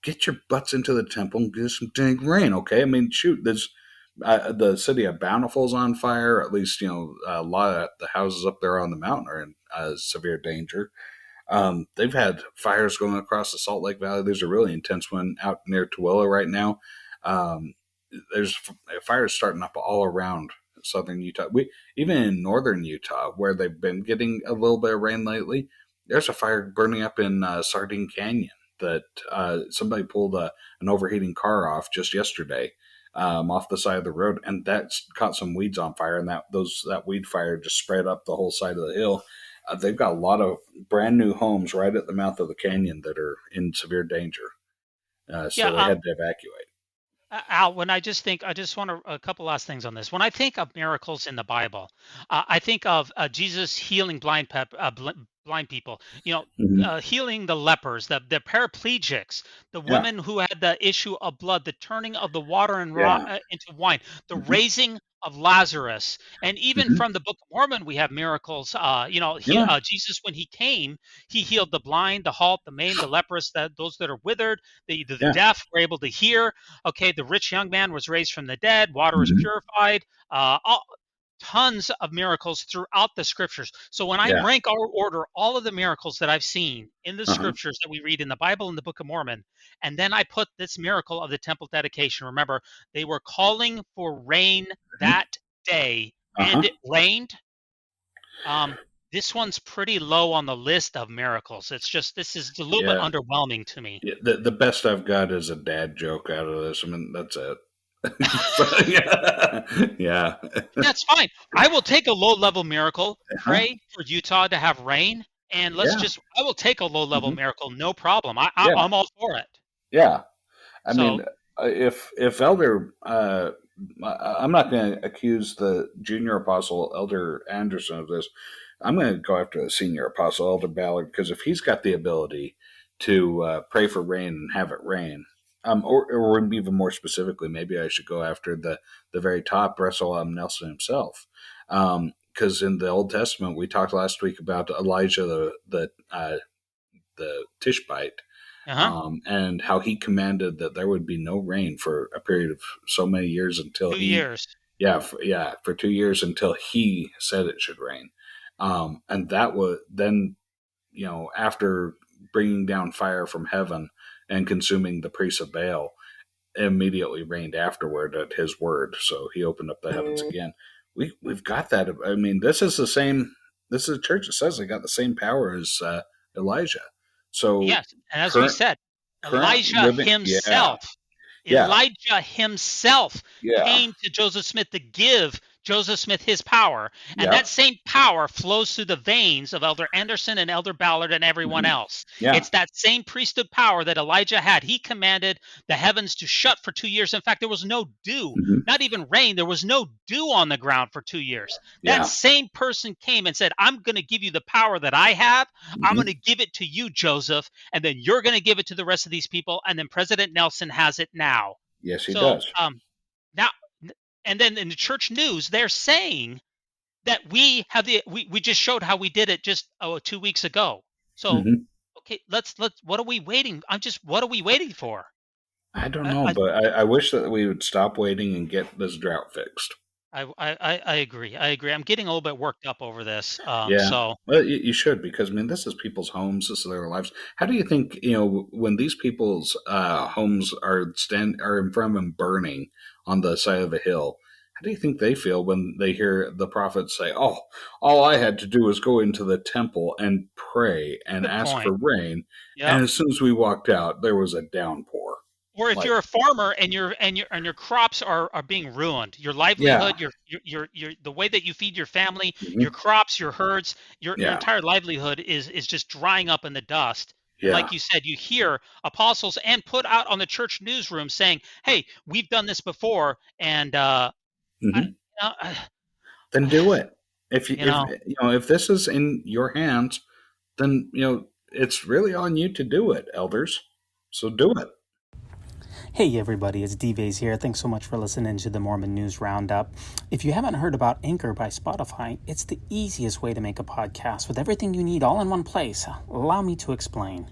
get your butts into the temple and get some dang rain, okay? I mean, shoot, there's the city of Bountiful's on fire. At least, a lot of the houses up there on the mountain are in severe danger. They've had fires going across the Salt Lake Valley. There's a really intense one out near Tooele right now. Um, there's fires starting up all around southern Utah. Even in northern Utah, where they've been getting a little bit of rain lately, there's a fire burning up in Sardine Canyon that somebody pulled an overheating car off just yesterday off the side of the road, and that's caught some weeds on fire, and that weed fire just spread up the whole side of the hill. They've got a lot of brand new homes right at the mouth of the canyon that are in severe danger, so they had to evacuate. Al, when I just want a couple last things on this. When I think of miracles in the Bible, I think of Jesus healing blind people, healing the lepers, the paraplegics, the women who had the issue of blood, the turning of the water and into wine, the raising of Lazarus, and even from the Book of Mormon, we have miracles. Jesus, when he came, he healed the blind, the halt, the maimed, the leprous, those that are withered, the deaf were able to hear. Okay, the rich young man was raised from the dead. Water is purified. Tons of miracles throughout the scriptures. So when I rank or order all of the miracles that I've seen in the scriptures that we read in the Bible and the Book of Mormon, and then I put this miracle of the temple dedication. Remember, they were calling for rain that day, and it rained. This one's pretty low on the list of miracles. It's just, this is a little bit underwhelming to me. Yeah, the best I've got is a dad joke out of this. I mean, that's it. Yeah. That's fine. I will take a low-level miracle, pray for Utah to have rain, and I will take a low-level miracle, no problem. I'm all for it. Yeah. I mean, if Elder, I'm not going to accuse the junior apostle, Elder Anderson, of this. I'm going to go after the senior apostle, Elder Ballard, because if he's got the ability to pray for rain and have it rain, or even more specifically, maybe I should go after the very top, Russell Nelson himself. Because in the Old Testament, we talked last week about Elijah, the Tishbite, and how he commanded that there would be no rain for a period of so many years until 2 years. For 2 years until he said it should rain. And that was then, after bringing down fire from heaven and consuming the priests of Baal, immediately rained afterward at his word. So he opened up the heavens again. We've got that. I mean, this is the same. This is a church that says they got the same power as Elijah. So yes, and as we said, Elijah himself. Elijah himself came to Joseph Smith to give Joseph Smith his power. And that same power flows through the veins of Elder Anderson and Elder Ballard and everyone else. It's that same priesthood power that Elijah had. He commanded the heavens to shut for 2 years. In fact, there was no dew, not even rain. There was no dew on the ground for 2 years. That same person came and said, I'm going to give you the power that I have. I'm going to give it to you, Joseph, and then you're going to give it to the rest of these people. And then President Nelson has it now. Yes, he does. Now, and then in the church news, they're saying that we just showed how we did it just 2 weeks ago. So, okay, let's what are we waiting? What are we waiting for? I don't know, but I wish that we would stop waiting and get this drought fixed. I agree. I'm getting a little bit worked up over this. Well, you should, because I mean, this is people's homes. This is their lives. How do you think when these people's homes are in front of them burning on the side of a hill? How do you think they feel when they hear the prophets say, "Oh, all I had to do was go into the temple and pray and ask for rain, and as soon as we walked out, there was a downpour." Or if you're a farmer and your crops are being ruined, your livelihood, your the way that you feed your family, your crops, your herds, your entire livelihood is just drying up in the dust. Yeah. Like you said, you hear apostles and put out on the church newsroom saying, "Hey, we've done this before," and then do it. If this is in your hands, then it's really on you to do it, elders. So do it. Hey everybody, it's D-Vase here. Thanks so much for listening to the Mormon News Roundup. If you haven't heard about Anchor by Spotify, it's the easiest way to make a podcast with everything you need all in one place. Allow me to explain.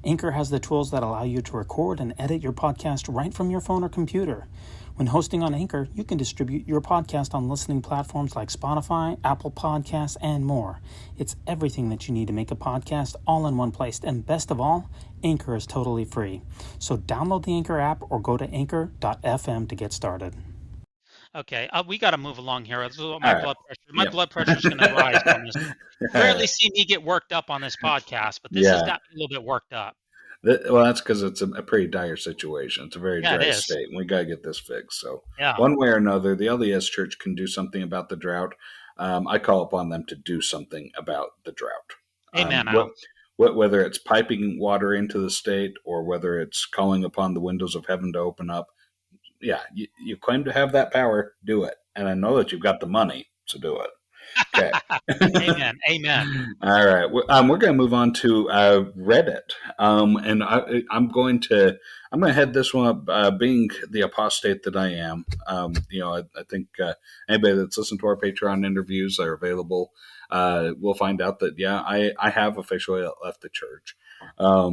Anchor has the tools that allow you to record and edit your podcast right from your phone or computer. When hosting on Anchor, you can distribute your podcast on listening platforms like Spotify, Apple Podcasts, and more. It's everything that you need to make a podcast all in one place. And best of all, Anchor is totally free. So download the Anchor app or go to anchor.fm to get started. Okay, we got to move along here. All right. Blood pressure is going to rise on this. Rarely see me get worked up on this podcast, but this has got me a little bit worked up. Well, that's because it's a pretty dire situation. It's a very dry state, and we got to get this fixed. So one way or another, the LDS Church can do something about the drought. I call upon them to do something about the drought. Amen. Whether it's piping water into the state or whether it's calling upon the windows of heaven to open up, you claim to have that power, do it. And I know that you've got the money, so do it. Okay. Amen. All right. We're going to move on to Reddit. And I'm going to head this one up, being the apostate that I am. I think anybody that's listened to our Patreon interviews are available. We'll find out that, I have officially left the church. But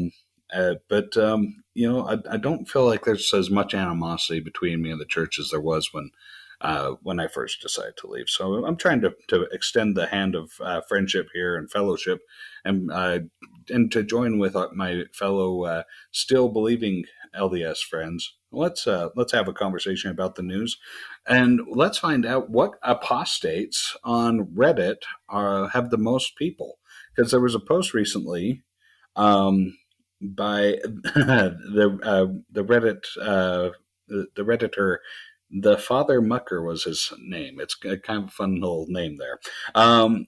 I don't feel like there's as much animosity between me and the church as there was when I first decided to leave. So I'm trying to extend the hand of friendship here and fellowship, and to join with my fellow still believing LDS friends. Let's have a conversation about the news, and let's find out what apostates on Reddit have the most people. Because there was a post recently by the Redditor. The Father Mucker was his name. It's kind of a fun little name there.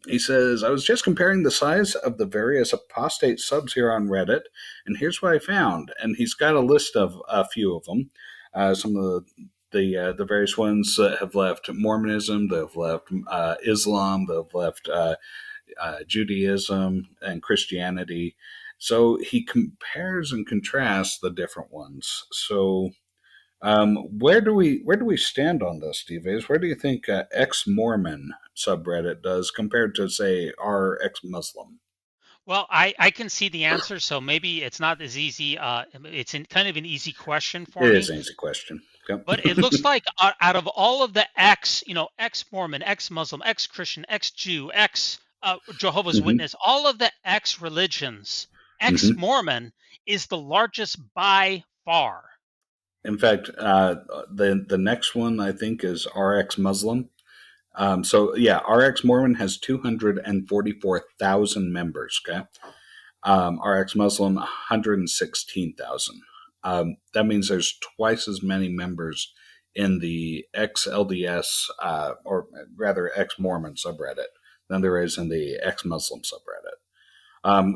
He says, I was just comparing the size of the various apostate subs here on Reddit, and here's what I found. And he's got a list of a few of them. Some of the various ones that have left Mormonism, that have left Islam, that have left Judaism and Christianity. So he compares and contrasts the different ones. So where do we stand on this, Steve? Where do you think ex-Mormon subreddit does compared to, say, our ex-Muslim? Well, I can see the answer, so maybe it's not as easy. It's kind of an easy question for me. It is an easy question. Yep. But it looks like out of all of the ex-Mormon, ex-Muslim, ex-Christian, ex-Jew, ex-Jehovah's Witness, all of the ex-religions, ex-Mormon is the largest by far. In fact, the next one I think is RX Muslim. RX Mormon has 244,000 members. Okay, RX Muslim 116,000. That means there's twice as many members in the ex-LDS or rather ex-Mormon subreddit than there is in the ex-Muslim subreddit.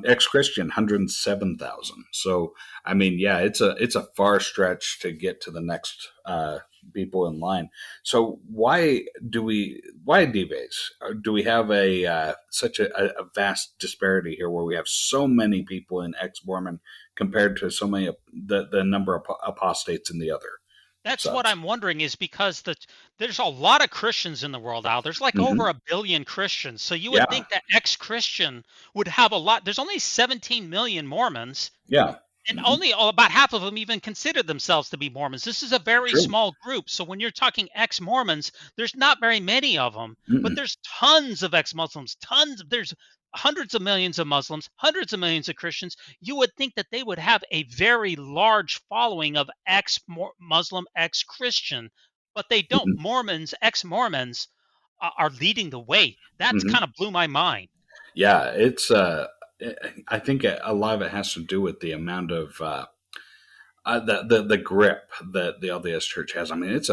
Ex-Christian 107,000. So I mean, it's a far stretch to get to the next people in line. So why DVs? Do we have such a vast disparity here where we have so many people in ex-Mormon compared to so many the number of apostates in the other? That's what I'm wondering, is because there's a lot of Christians in the world, Al. There's like over 1 billion Christians. So you would think that ex-Christian would have a lot. There's only 17 million Mormons. Yeah. And only about half of them even consider themselves to be Mormons. This is a very small group. So when you're talking ex-Mormons, there's not very many of them. But there's tons of ex-Muslims. There's hundreds of millions of Muslims, hundreds of millions of Christians. You would think that they would have a very large following of ex-Muslim, ex-Christian, but they don't. Ex-Mormons are leading the way. That's kind of blew my mind. Yeah, it's I think a lot of it has to do with the amount of the grip that the LDS Church has. I mean, it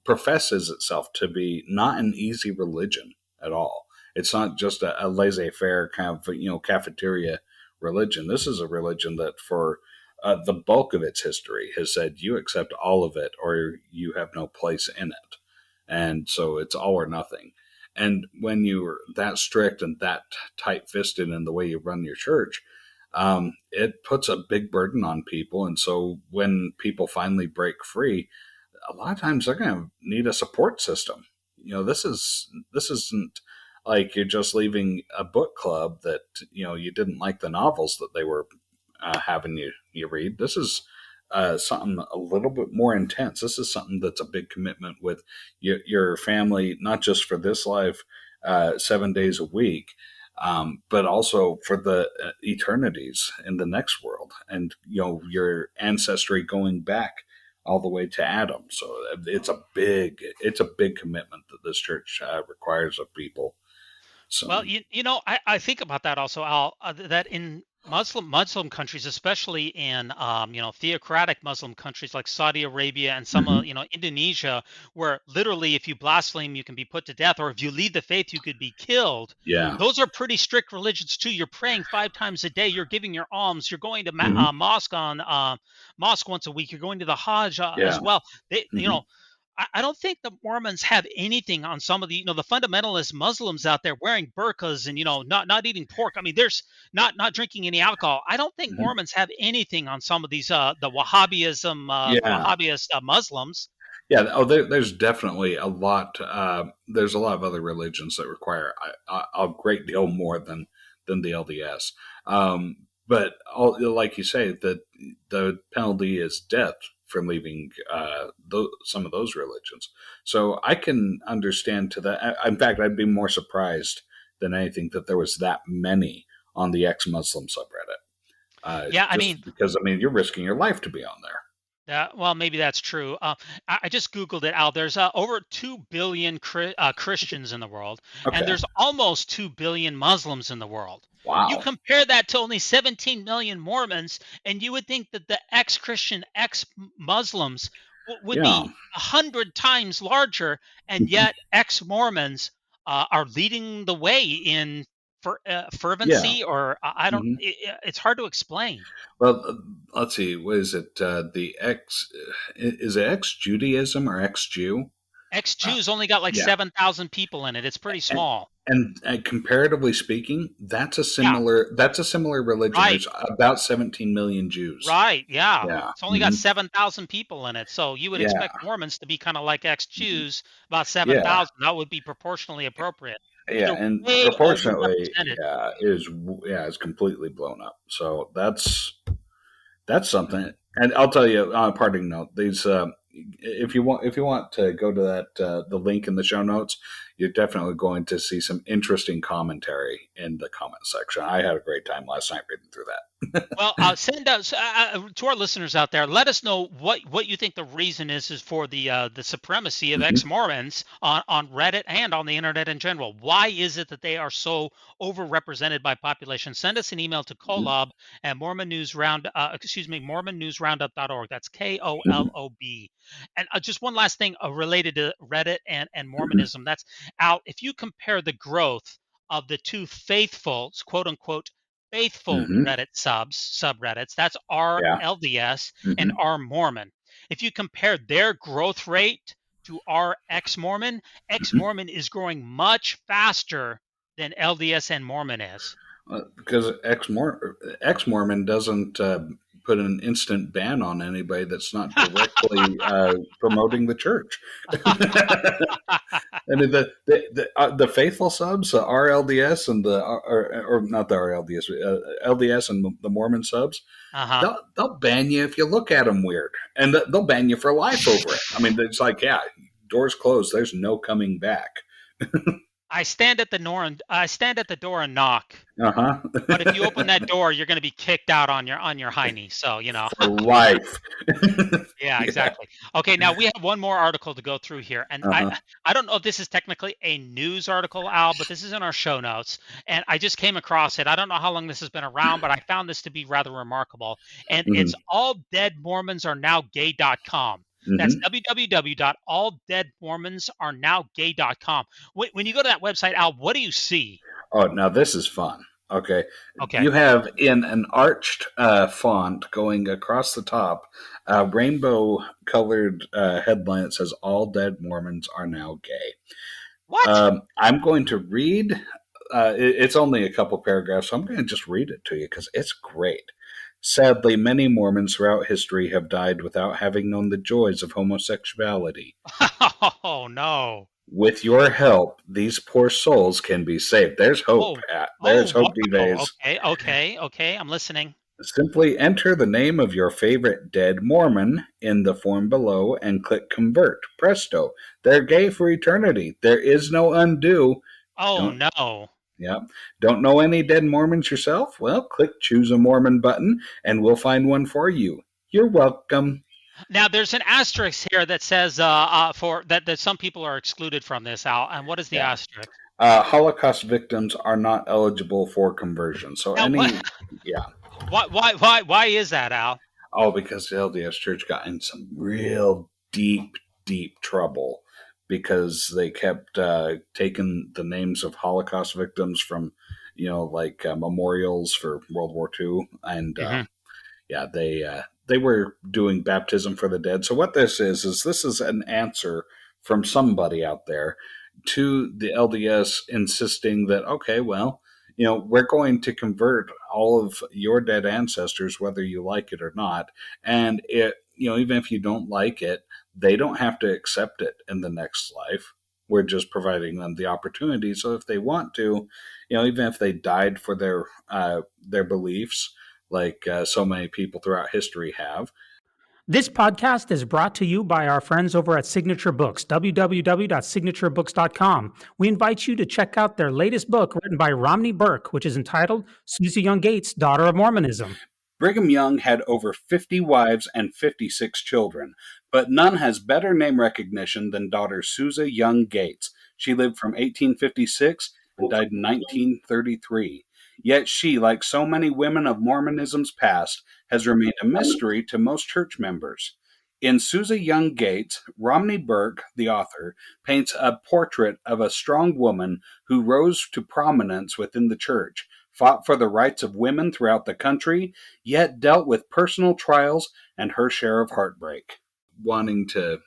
professes itself to be not an easy religion at all. It's not just a laissez-faire kind of cafeteria religion. This is a religion that for the bulk of its history has said you accept all of it or you have no place in it. And so it's all or nothing. And when you're that strict and that tight-fisted in the way you run your church, it puts a big burden on people. And so when people finally break free, a lot of times they're going to need a support system. This isn't like you're just leaving a book club that you didn't like the novels that they were having you read. This is something a little bit more intense. This is something that's a big commitment with your family, not just for this life, 7 days a week, but also for the eternities in the next world, and your ancestry going back all the way to Adam. So it's a big commitment that this church requires of people. So Well, I think about that also, Al, that in Muslim countries, especially in theocratic Muslim countries like Saudi Arabia and some mhm. Indonesia, where literally if you blaspheme you can be put to death, or if you leave the faith you could be killed. Yeah. Those are pretty strict religions too. You're praying 5 times a day. You're giving your alms. You're going to Mhm. mosque once a week. You're going to the Hajj as Yeah. well. They, Mhm. I don't think the Mormons have anything on some of the the fundamentalist Muslims out there wearing burqas and not eating pork. I mean, there's not drinking any alcohol. I don't think Mhm. Mormons have anything on some of these the Yeah. Wahhabist Muslims. Yeah. Oh, there's definitely a lot. There's a lot of other religions that require a great deal more than the LDS. But like you say, that the penalty is death from leaving some of those religions. So I can understand to that. In fact, I'd be more surprised than anything that there was that many on the ex-Muslim subreddit. Yeah, I Just mean, because you're risking your life to be on there. well, maybe that's true. I just Googled it out. There's over 2 billion Christians in the world, and Okay. there's almost 2 billion Muslims in the world. You Wow. compare that to only 17 million Mormons, and you would think that the ex-Christian, ex-Muslims would Yeah. be 100 times larger, and yet ex-Mormons are leading the way in Yeah. fervency, or I don't. hmm It's hard to explain. Well, let's see. What is it? The ex is it ex Judaism or ex Jew? Uh, Ex-Jews only got like yeah. 7,000 people in it. It's pretty And, small. and comparatively speaking, Yeah, that's a similar religion. right, There's about 17 million Jews. right. Yeah. Yeah. It's only got 7,000 people in it. So you would Yeah. expect Mormons to be kind of like hmm ex-Jews, about Yeah. 7,000. That would be proportionally appropriate. But Yeah. they're And way proportionately, overrepresented. yeah, is completely blown up. So that's something. And I'll tell you on a parting note, these if you want to go to that the link in the show notes, you're definitely going to see some interesting commentary in the comment section. I had a great time last night reading through that. Well, send us to our listeners out there. Let us know what you think the reason is for the supremacy of Mhm. ex-Mormons on Reddit and on the internet in general. Why is it that they are so overrepresented by population? Send us an email to Mhm. kolob at MormonNewsRoundup.org. That's Mhm. KOLOB. And just one last thing related to Reddit and Mhm. Mormonism. That's Al. If you compare the growth of the two faithful, quote unquote, faithful Mhm. Reddit subreddits. That's R Yeah. LDS and Mhm. R Mormon. If you compare their growth rate to R X Mormon, X Mhm. Mormon is growing much faster than LDS and Mormon is. Because ex Mormon doesn't put an instant ban on anybody that's not directly promoting the church. I mean the faithful subs, the RLDS and the or not the RLDS, LDS and the Mormon subs, Uh-huh. they'll ban you if you look at them weird, and they'll ban you for life over it. I mean, it's like, yeah, doors closed. There's no coming back. I stand at the door and knock. Uh huh. But if you open that door, you're going to be kicked out on your high knee. So, For life. Yeah, Yeah. exactly. Okay, now we have one more article to go through here, and Uh huh. I don't know if this is technically a news article, Al, but this is in our show notes, and I just came across it. I don't know how long this has been around, but I found this to be rather remarkable. And it's hmm alldeadmormonsarenowgay.com. That's hmm www.alldeadmormonsarenowgay.com. When you go to that website, Al, what do you see? Oh, now this is fun. Okay. Okay. You have in an arched font going across the top, a rainbow colored headline that says, "All dead Mormons are now gay." What? I'm going to read, it's only a couple paragraphs, so I'm going to just read it to you because it's great. Sadly, many Mormons throughout history have died without having known the joys of homosexuality. Oh, no. With your help, these poor souls can be saved. There's hope, Oh, Pat. oh, There's hope, wow. Dives. Okay. I'm listening. Simply enter the name of your favorite dead Mormon in the form below and click convert. Presto. They're gay for eternity. There is no undo. Oh, Don't no. yeah. Don't know any dead Mormons yourself? Well, click choose a Mormon button and we'll find one for you. You're welcome. Now, there's an asterisk here that says for that some people are excluded from this, Al. And what is the Yeah. asterisk? Holocaust victims are not eligible for conversion. So Now, what? yeah. Why is that, Al? Oh, because the LDS Church got in some real deep trouble because they kept taking the names of Holocaust victims from, like memorials for World War II, and yeah, they were doing baptism for the dead. So what this is this is an answer from somebody out there to the LDS insisting that, okay, well, we're going to convert all of your dead ancestors, whether you like it or not. And even if you don't like it, they don't have to accept it in the next life. We're just providing them the opportunity. So if they want to, even if they died for their beliefs, like so many people throughout history have. This podcast is brought to you by our friends over at Signature Books, www.signaturebooks.com. We invite you to check out their latest book written by Romney Burke, which is entitled Susie Young Gates, Daughter of Mormonism. Brigham Young had over 50 wives and 56 children, but none has better name recognition than daughter Susie Young Gates. She lived from 1856 and died in 1933. Yet she, like so many women of Mormonism's past, has remained a mystery to most church members. In Susie Young Gates, Romney Burke, the author, paints a portrait of a strong woman who rose to prominence within the church, fought for the rights of women throughout the country, yet dealt with personal trials and her share of heartbreak. Wanting to,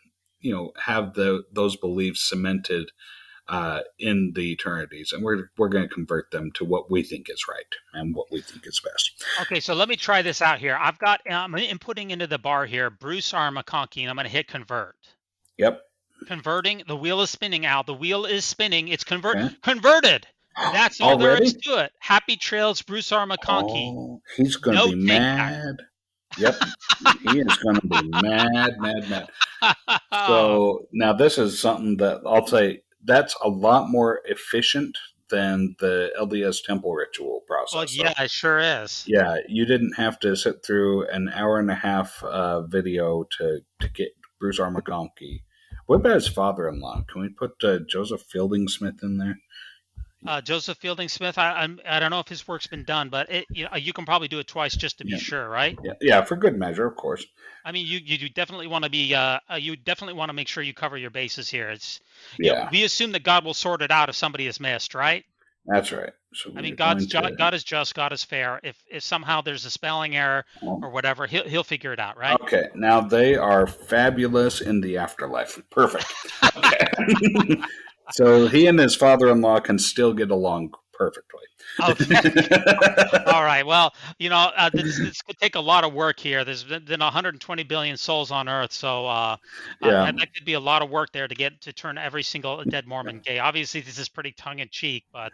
have those beliefs cemented in the eternities, and we're going to convert them to what we think is right and what we think is best. Okay, so let me try this out here. I'm inputting into the bar here Bruce R. McConkie, and I'm going to hit convert. Yep. Converting. The wheel is spinning, Al. The wheel is spinning. It's converted. That's all there is to it. Happy trails, Bruce R. McConkie. Oh, he's going to be mad. Yep. He is going to be mad. So now this is something that I'll say that's a lot more efficient than the LDS temple ritual process. Well, yeah, it sure is. Yeah, you didn't have to sit through an hour and a half video to get Bruce R. McConkie. What about his father-in-law? Can we put Joseph Fielding Smith in there? Joseph Fielding Smith. I don't know if his work's been done, but you can probably do it twice just to be sure, right? Yeah, for good measure, of course. I mean, you definitely want to be. You definitely want to make sure you cover your bases here. It's we assume that God will sort it out if somebody is missed, right? That's right. So I mean, God is just, God is fair. If somehow there's a spelling error or whatever, he'll figure it out, right? Okay. Now they are fabulous in the afterlife. Perfect. Okay. So he and his father-in-law can still get along perfectly. Okay. All right. Well, this could take a lot of work here. There's been 120 billion souls on Earth, so that could be a lot of work there to turn every single dead Mormon gay. Obviously, this is pretty tongue-in-cheek, but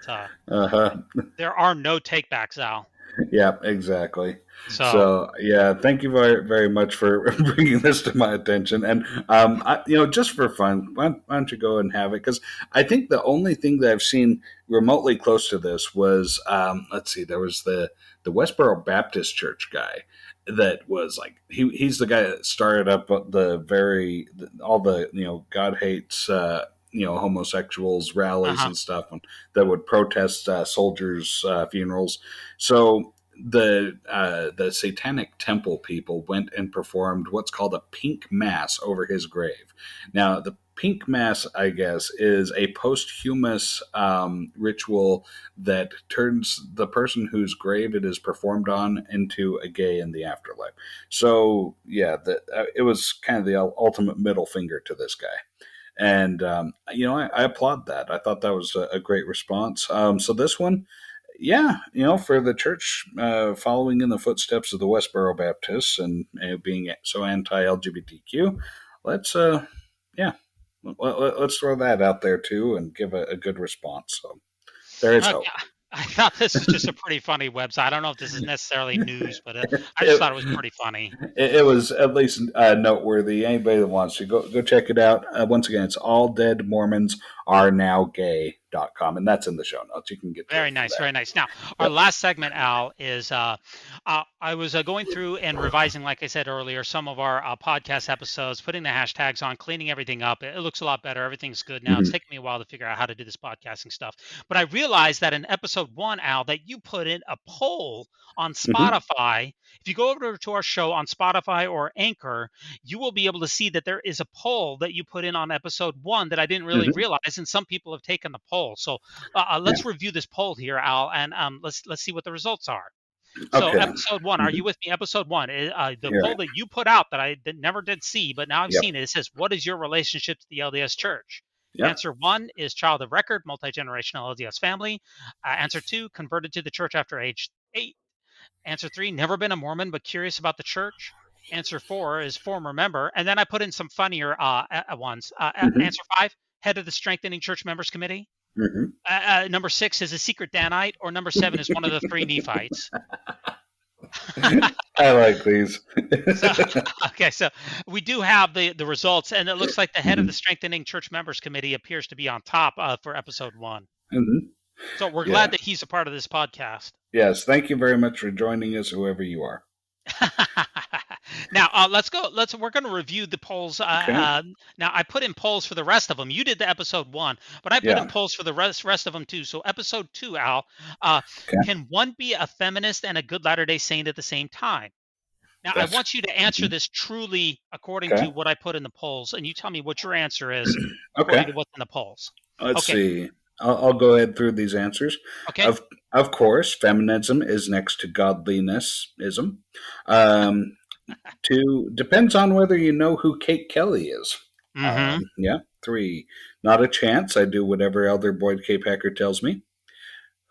there are no takebacks, Al. Yeah, exactly. So yeah, thank you very, very much for bringing this to my attention. And just for fun, why don't you go and have it? Because I think the only thing that I've seen remotely close to this was there was the Westboro Baptist Church guy that was like he's the guy that started up all the God hates homosexuals rallies and stuff that would protest soldiers' funerals. So the Satanic Temple people went and performed what's called a pink mass over his grave. Now, the pink mass, I guess, is a posthumous ritual that turns the person whose grave it is performed on into a gay in the afterlife. So, yeah, it was kind of the ultimate middle finger to this guy. And, I applaud that. I thought that was a great response. So this one, for the church following in the footsteps of the Westboro Baptists and being so anti-LGBTQ, let's let's throw that out there too and give a good response. So there is Okay. hope. I thought this was just a pretty funny website. I don't know if this is necessarily news, but I just It, thought it was pretty funny. it was at least noteworthy. Anybody that wants to go check it out. Once again, it's alldeadmormonsarenowgay.com, and that's in the show notes. You can get Very nice, very nice. Now, our last segment, Al, is I was going through and revising, like I said earlier, some of our podcast episodes, putting the hashtags on, cleaning everything up. It looks a lot better. Everything's good now. It's taken me a while to figure out how to do this podcasting stuff. But I realized that in episode 1, Al, that you put in a poll on Spotify. If you go over to our show on Spotify or Anchor, you will be able to see that there is a poll that you put in on episode 1 that I didn't really realize, and some people have taken the poll. So let's review this poll here, Al, and let's see what the results are. So episode 1, are you with me? Episode 1, the poll that you put out that I never did see, but now I've seen it. It says, what is your relationship to the LDS Church? Answer 1 is child of record, multi-generational LDS family. Answer 2, converted to the church after age 8. Answer 3, never been a Mormon but curious about the church. Answer 4 is former member. And then I put in some funnier ones. Answer 5, head of the Strengthening Church Members Committee. Number 6 is a secret Danite, or number 7 is one of the 3 Nephites. I like these. So we do have the results, and it looks like the head of the Strengthening Church Members Committee appears to be on top for episode 1. So we're glad that he's a part of this podcast. Yes, thank you very much for joining us, whoever you are. Now we're going to review the polls. Now I put in polls for the rest of them. You did the episode 1, but I put in polls for the rest of them too. So episode 2, Al, can one be a feminist and a good Latter-day Saint at the same time? Now I want you to answer this truly according to what I put in the polls, and you tell me what your answer is according to what's in the polls. Let's see. I'll go ahead through these answers. Okay. Of course, feminism is next to godlinessism. 2, depends on whether you know who Kate Kelly is. 3, not a chance. I do whatever Elder Boyd K. Packer tells me.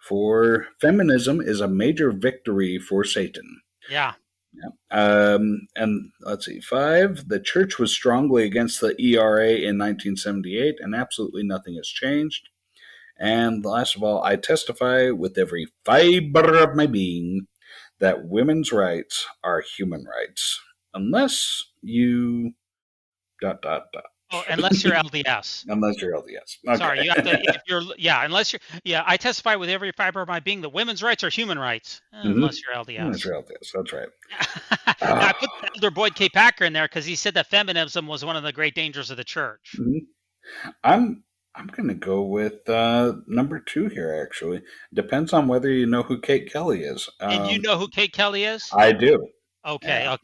4, feminism is a major victory for Satan. And let's see, 5, the church was strongly against the ERA in 1978, and absolutely nothing has changed. And last of all, I testify with every fiber of my being that women's rights are human rights, unless you ... Oh, unless you're LDS. Unless you're LDS. Okay. Sorry, you have to. If you're, unless you're, I testify with every fiber of my being that women's rights are human rights, unless you're LDS. Unless you're LDS, that's right. I put Elder Boyd K. Packer in there because he said that feminism was one of the great dangers of the church. I'm going to go with number 2 here, actually. Depends on whether you know who Kate Kelly is. And you know who Kate Kelly is? I do. Okay.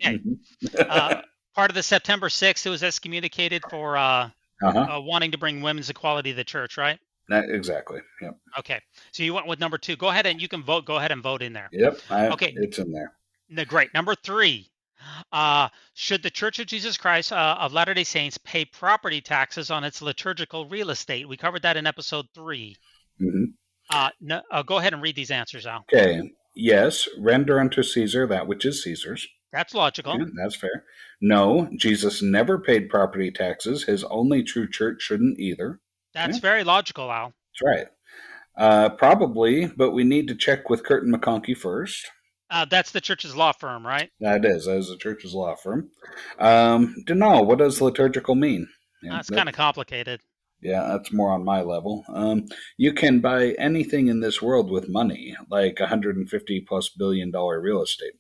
Part of the September 6th, it was excommunicated for wanting to bring women's equality to the church, right? Exactly. Yep. Okay. So you went with number 2. Go ahead and you can vote. Go ahead and vote in there. Yep. It's in there. Great. Number 3. Should the Church of Jesus Christ of Latter-day Saints pay property taxes on its liturgical real estate? We covered that in episode 3. Go ahead and read these answers, Al. Okay. Yes. Render unto Caesar that which is Caesar's. That's logical. Yeah, that's fair. No, Jesus never paid property taxes. His only true church shouldn't either. That's very logical, Al. That's right. Probably, but we need to check with Curtin McConkie first. That's the church's law firm, right? That is the church's law firm. Don't know. What does liturgical mean? That's kind of complicated. Yeah, that's more on my level. You can buy anything in this world with money, like $150+ billion real estate.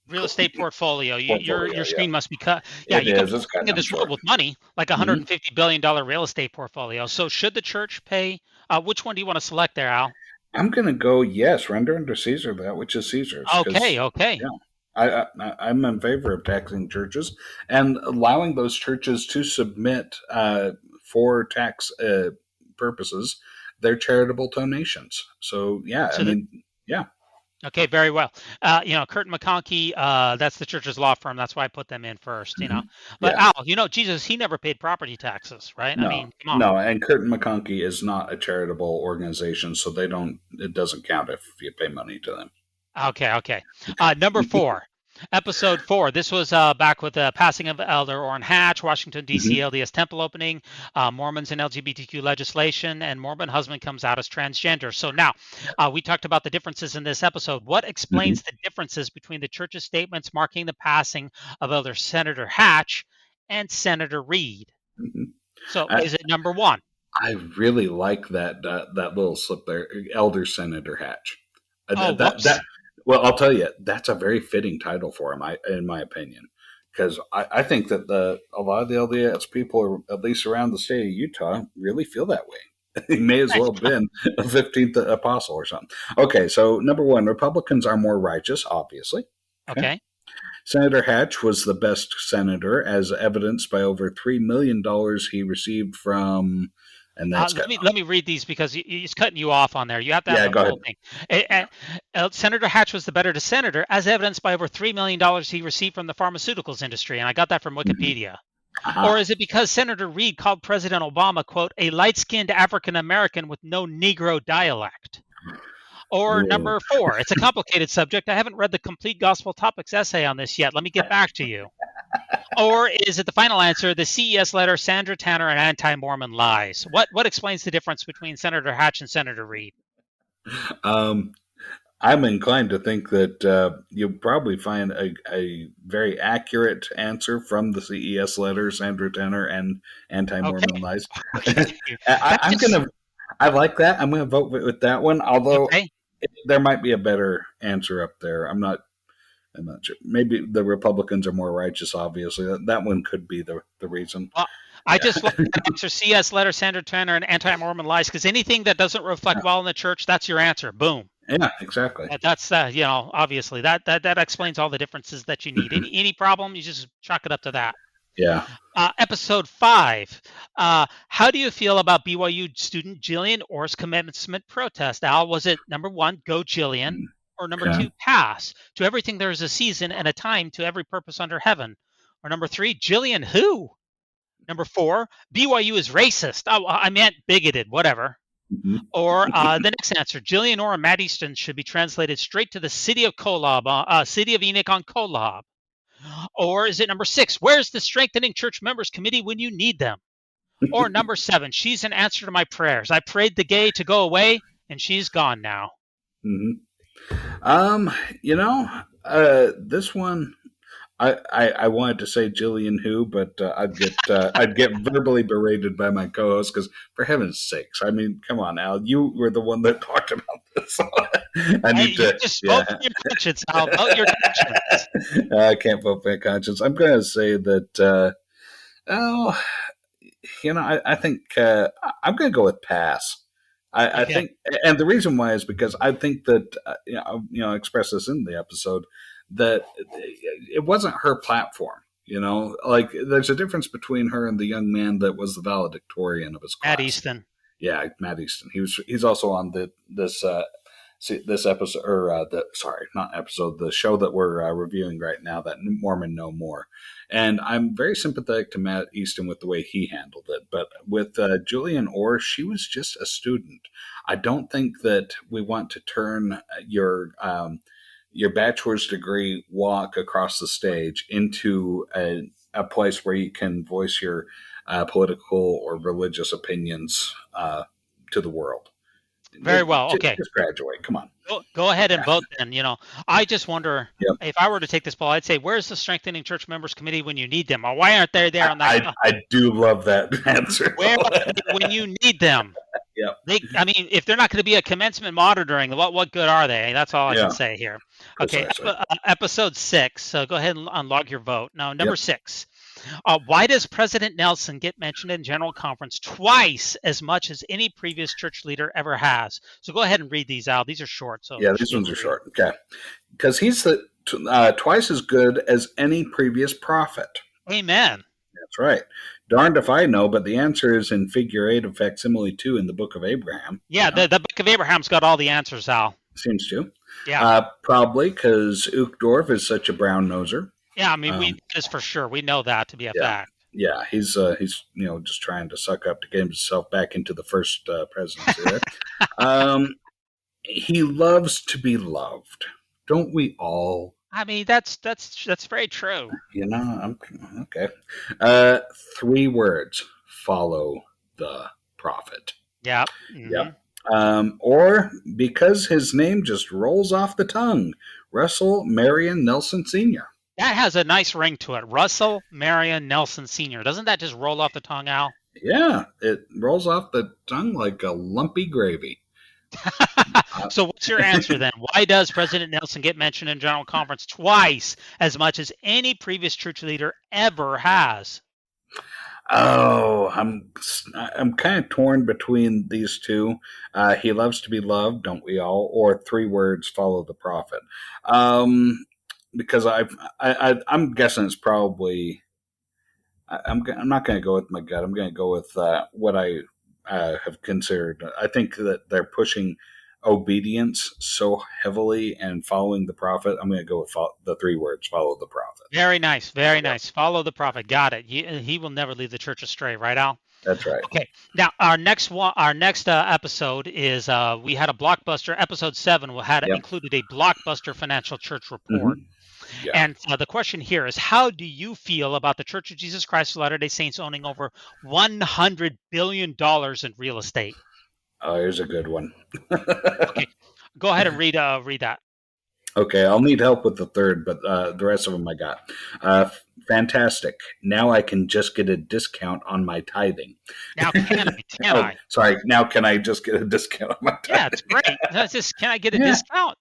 Real estate portfolio. Your screen must be cut. Yeah, you can buy this world with money, like $150 billion real estate portfolio. So should the church pay? Which one do you want to select there, Al? I'm going to go yes. Render unto Caesar that which is Caesar's. Okay. Yeah, I'm in favor of taxing churches and allowing those churches to submit for tax purposes their charitable donations. So yeah, yeah. Okay, very well. Curtin McConkie, that's the church's law firm. That's why I put them in first, But Al, Jesus, he never paid property taxes, right? No, I mean, come on. No, and Curtin McConkie is not a charitable organization, so it doesn't count if you pay money to them. Okay. Number 4. Episode 4. This was back with the passing of Elder Orrin Hatch, Washington, D.C. LDS temple opening, Mormons and LGBTQ legislation, and Mormon husband comes out as transgender. So now, we talked about the differences in this episode. What explains the differences between the church's statements marking the passing of Elder Senator Hatch and Senator Reed? So is it number 1? I really like that little slip there, Elder Senator Hatch. Well, I'll tell you, that's a very fitting title for him, in my opinion, because I think that a lot of the LDS people, at least around the state of Utah, really feel that way. He may as well have been a 15th apostle or something. Okay, so number 1, Republicans are more righteous, obviously. Okay. Senator Hatch was the best senator, as evidenced by over $3 million he received from... And that's let me read these because he's cutting you off on there. You have to have the whole thing. Senator Hatch was the better senator, as evidenced by over $3 million he received from the pharmaceuticals industry. And I got that from Wikipedia. Or is it because Senator Reed called President Obama, quote, a light-skinned African-American with no Negro dialect? Or number 4, it's a complicated subject. I haven't read the complete Gospel Topics essay on this yet. Let me get back to you. Or is it the final answer, the CES letter, Sandra Tanner, and anti-Mormon lies? What explains the difference between Senator Hatch and Senator Reed? I'm inclined to think that you'll probably find a very accurate answer from the CES letter, Sandra Tanner, and anti-Mormon lies. I like that. I'm going to vote with that one, although there might be a better answer up there. I'm not sure. Maybe the Republicans are more righteous, obviously. That one could be the reason. Well, I just love the answer, CS letter, Sandra Tanner, and anti-Mormon lies, because anything that doesn't reflect well in the church, that's your answer. Boom. Yeah, exactly. That's, obviously, that explains all the differences that you need. Any problem, you just chalk it up to that. Yeah. Episode 5. How do you feel about BYU student Jillian Orr's commencement protest? Al, was it number 1, go Jillian? Or number 2, pass. To everything there is a season and a time to every purpose under heaven. Or number 3, Jillian who? Number 4, BYU is racist. Oh, I meant bigoted, whatever. Or the next answer, Jillian Orr and Matt Easton should be translated straight to the city of Kolob, city of Enoch on Kolob. Or is it number 6, where's the Strengthening Church Members Committee when you need them? Or number 7, she's an answer to my prayers. I prayed the gay to go away, and she's gone now. This one, I wanted to say Jillian who, but I'd get verbally berated by my co-host because, for heaven's sakes, I mean, come on, Al, you were the one that talked about this. You just vote for your conscience, Al. Vote your conscience. I can't vote for my conscience. I'm going to say that. I think I'm going to go with pass. I think, and the reason why is because I think that I expressed this in the episode, that it wasn't her platform. Like there's a difference between her and the young man that was the valedictorian of his class. Matt Easton. Yeah, Matt Easton. He's also on this episode, or the show that we're reviewing right now, that Mormon No More. And I'm very sympathetic to Matt Easton with the way he handled it. But with Jillian Orr, she was just a student. I don't think that we want to turn your bachelor's degree walk across the stage into a place where you can voice your political or religious opinions to the world. Very well. Okay. Just graduate. Come on. Go ahead and vote then. I just wonder if I were to take this poll, I'd say, where's the Strengthening Church Members Committee when you need them? Or why aren't they there on that? I do love that answer. Where are they when you need them? Yeah. If they're not going to be a commencement monitoring, what good are they? That's all I can say here. Okay. Episode 6. So go ahead and unlog your vote. Now, number 6. Why does President Nelson get mentioned in General Conference twice as much as any previous church leader ever has? So go ahead and read these out. These are short. So these ones are short. Okay. Because he's twice as good as any previous prophet. Amen. That's right. Darned if I know, but the answer is in figure 8 of facsimile 2 in the Book of Abraham. Yeah, the Book of Abraham's got all the answers, Al. Seems to. Yeah. Probably because Uchtdorf is such a brown noser. Yeah, I mean, we just for sure. We know that to be a fact. Yeah, he's just trying to suck up to get himself back into the first presidency there. He loves to be loved. Don't we all? I mean, that's very true. I'm okay. 3 words follow the prophet. Yeah. Yep. Or because his name just rolls off the tongue, Russell Marion Nelson Sr. That has a nice ring to it. Russell Marion Nelson Sr. Doesn't that just roll off the tongue, Al? Yeah, it rolls off the tongue like a lumpy gravy. So what's your answer then? Why does President Nelson get mentioned in General Conference twice as much as any previous church leader ever has? Oh, I'm kind of torn between these two. He loves to be loved, don't we all? Or 3 words follow the prophet. Because I'm guessing it's probably. I'm not going to go with my gut. I'm going to go with what I have considered. I think that they're pushing obedience so heavily and following the prophet. I'm going to go with the 3 words: follow the prophet. Very nice, very nice. Follow the prophet. Got it. He will never lead the church astray, right, Al? That's right. Okay. Now our next episode is we had a blockbuster. Episode 7 included a blockbuster financial church report. Mm-hmm. Yeah. And the question here is, how do you feel about the Church of Jesus Christ of Latter-day Saints owning over $100 billion in real estate? Oh, here's a good one. Okay, go ahead and read that. Okay, I'll need help with the third, but the rest of them I got. Fantastic. Now I can just get a discount on my tithing. Now can I? Sorry. Now can I just get a discount on my tithing? Yeah, it's great. That's just, can I get a discount?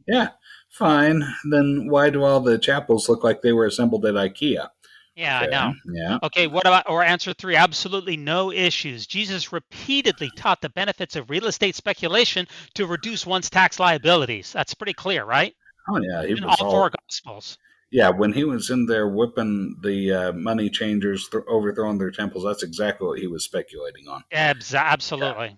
Yeah, fine. Then why do all the chapels look like they were assembled at IKEA? Yeah, Okay. I know. Yeah. Okay, what about, or answer 3, absolutely no issues. Jesus repeatedly taught the benefits of real estate speculation to reduce one's tax liabilities. That's pretty clear, right? Oh, yeah. He In was all 4 Gospels. Yeah, when he was in there whipping the money changers, overthrowing their temples, that's exactly what he was speculating on. Absolutely. Yeah.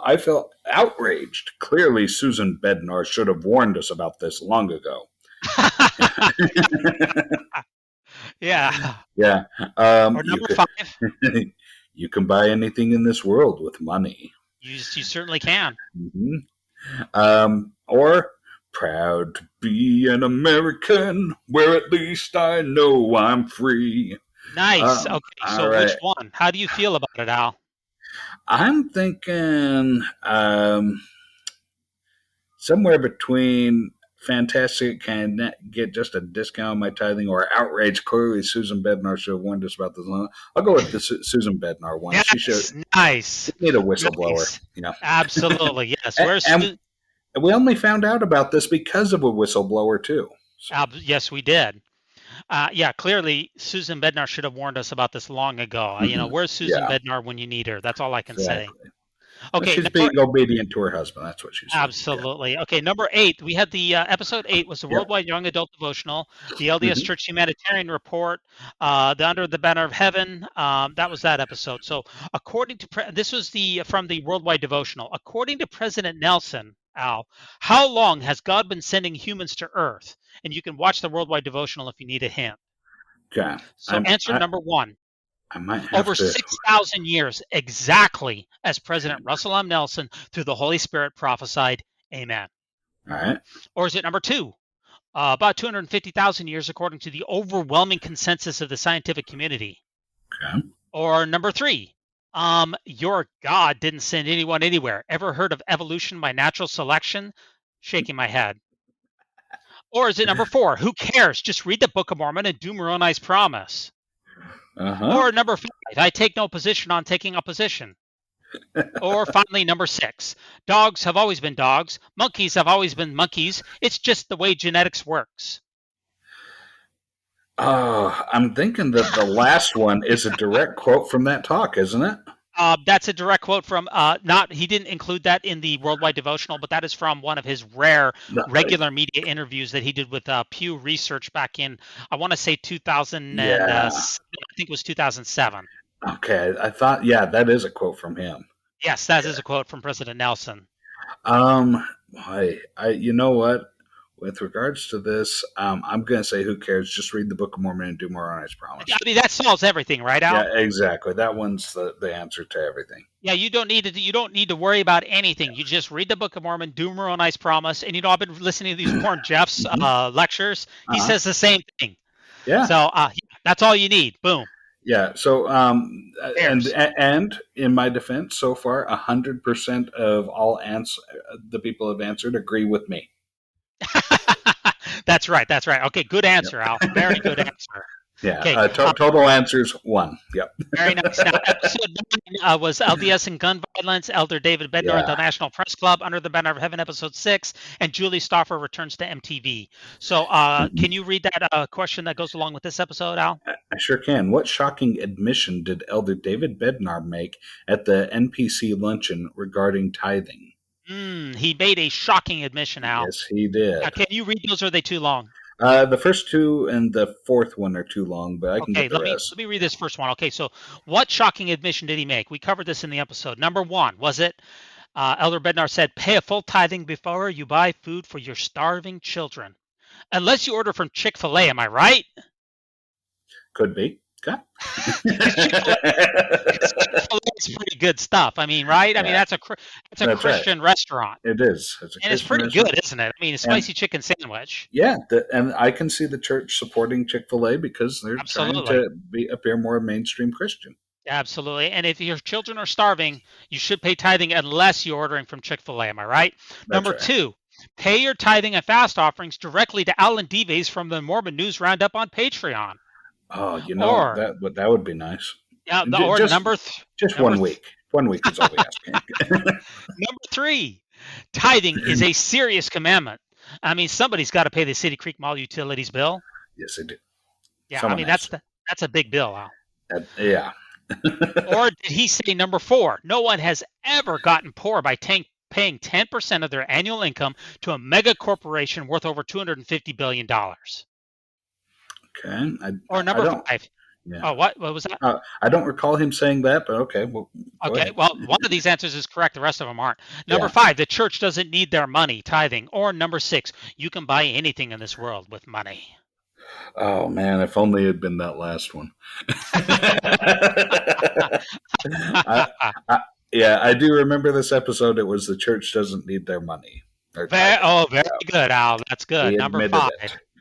I felt outraged. Clearly, Susan Bednar should have warned us about this long ago. Yeah. Yeah. Or number 5. You can buy anything in this world with money. You certainly can. Mm-hmm. Or proud to be an American, where at least I know I'm free. Nice. Okay, so right. Which one? How do you feel about it, Al? I'm thinking somewhere between fantastic, can I get just a discount on my tithing, or outrage. Clearly, Susan Bednar should have warned us about this. I'll go with the Susan Bednar one. Yes, she should. Nice. Need a whistleblower. Nice. You know. Absolutely, yes. And we only found out about this because of a whistleblower too. So. Yes, we did. Yeah, clearly Susan Bednar should have warned us about this long ago. Mm-hmm. Where's Susan Bednar when you need her? That's all I can say. Okay, she's being obedient to her husband. That's what she's saying. Absolutely. Yeah. Okay, number 8. We had the episode 8 was the Worldwide Young Adult Devotional, the LDS Church Humanitarian Report, the Under the Banner of Heaven. That was that episode. So, according to this was from the Worldwide Devotional. According to President Nelson, Al, how long has God been sending humans to Earth? And you can watch the Worldwide Devotional if you need a hint. Okay. So, answer number 1. I might have over 6,000 years, exactly as President Russell M. Nelson, through the Holy Spirit, prophesied. Amen. All right. Or is it number 2? About 250,000 years, according to the overwhelming consensus of the scientific community. Okay. Or number 3, your God didn't send anyone anywhere. Ever heard of evolution by natural selection? Shaking my head. Or is it number 4? Who cares? Just read the Book of Mormon and do Moroni's promise. Or number 5, I take no position on taking a position. Or finally, number 6, dogs have always been dogs. Monkeys have always been monkeys. It's just the way genetics works. I'm thinking that the last one is a direct quote from that talk, isn't it? That's a direct quote from, he didn't include that in the Worldwide Devotional, but that is from one of his rare regular media interviews that he did with Pew Research back in, I want to say 2000, I think it was 2007. Okay, I thought, that is a quote from him. Yes, that is a quote from President Nelson. You know what? With regards to this, I'm going to say, who cares? Just read the Book of Mormon and do more on His promise. I mean, that solves everything, right, Al? Yeah, exactly. That one's the answer to everything. Yeah, you don't need to worry about anything. You just read the Book of Mormon, do more on Ice Promise, and I've been listening to these Warren Jeff's lectures. He says the same thing. Yeah. So that's all you need. Boom. Yeah. So and in my defense, so far, 100% of all the people have answered agree with me. That's right. Okay, good answer, Al. Very good answer. Yeah. Okay. Total answers 1. Yep. Very nice. Now, episode 9 was LDS and gun violence. Elder David Bednar at the National Press Club, Under the Banner of Heaven, episode 6, and Julie Stauffer returns to MTV. So, can you read that question that goes along with this episode, Al? I sure can. What shocking admission did Elder David Bednar make at the NPC luncheon regarding tithing? He made a shocking admission, Al. Yes, he did. Now, can you read those, or are they too long? The first 2 and the fourth one are too long, but I can get the rest. Let me read this first one. Okay, so what shocking admission did he make? We covered this in the episode. Number 1, was it Elder Bednar said, pay a full tithing before you buy food for your starving children. Unless you order from Chick-fil-A, am I right? Could be. Okay. Chick-fil-A is pretty good stuff. I mean, right? Yeah. I mean, that's a Christian restaurant. It is. It's pretty good, isn't it? I mean, a spicy chicken sandwich. Yeah, and I can see the church supporting Chick-fil-A because they're trying to appear more mainstream Christian. Absolutely. And if your children are starving, you should pay tithing unless you're ordering from Chick-fil-A. Am I right? Number 2, pay your tithing and fast offerings directly to Alan Deves from the Mormon News Roundup on Patreon. Oh, that would be nice. Yeah, just 1 week. 1 week is all we ask. Number 3, tithing is a serious commandment. I mean, somebody's got to pay the City Creek Mall utilities bill. Yes, they do. Yeah, I mean that's a big bill, Al. Yeah. Or did he say number 4? No one has ever gotten poor by paying 10% of their annual income to a mega corporation worth over $250 billion. Okay. Or number 5. Yeah. Oh, what was that? I don't recall him saying that, but okay. Well, one of these answers is correct. The rest of them aren't. Number 5, the church doesn't need their money, tithing. Or number 6, you can buy anything in this world with money. Oh, man, if only it had been that last one. I do remember this episode. It was the church doesn't need their money. Very good, Al. That's good. Number 5.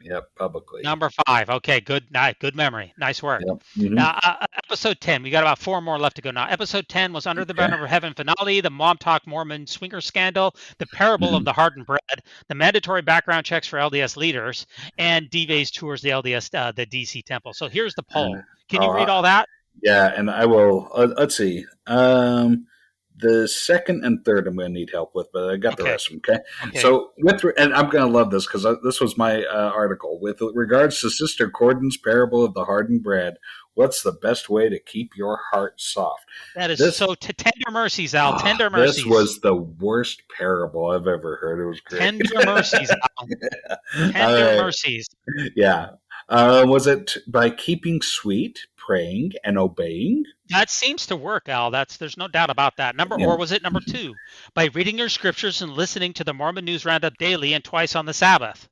Yep, publicly. Number 5. Okay, good memory. Nice work. Yep. Mm-hmm. Now, episode 10. We got about 4 more left to go now. Episode 10 was Under the Banner of Heaven finale, the Mom Talk Mormon swinger scandal, the parable of the hardened bread, the mandatory background checks for LDS leaders, and Deves tours the LDS, the DC temple. So here's the poll. Can you read all that? Yeah, and I will. Let's see. The second and third I'm going to need help with, but I got the rest of them, okay? So, and I'm going to love this because this was my article. With regards to Sister Corden's parable of the hardened bread, what's the best way to keep your heart soft? That is tender mercies, Al. Tender mercies. This was the worst parable I've ever heard. It was great. Tender mercies, Al. Tender mercies. Yeah. Was it by keeping sweet, praying, and obeying? That seems to work, Al. There's no doubt about that. Or was it number 2? By reading your scriptures and listening to the Mormon News Roundup daily and twice on the Sabbath.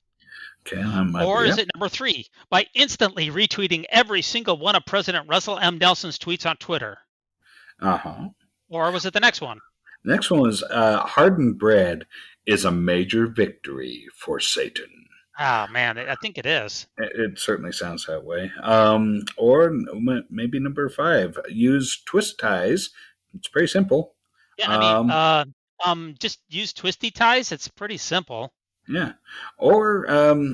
Okay. Or is it number 3? By instantly retweeting every single one of President Russell M. Nelson's tweets on Twitter. Uh-huh. Or was it the next one? The next one was hardened bread is a major victory for Satan. Oh, man, I think it is. It certainly sounds that way. Or maybe number 5, use twist ties. It's pretty simple. Yeah, I mean, just use twisty ties. It's pretty simple. Yeah. Or,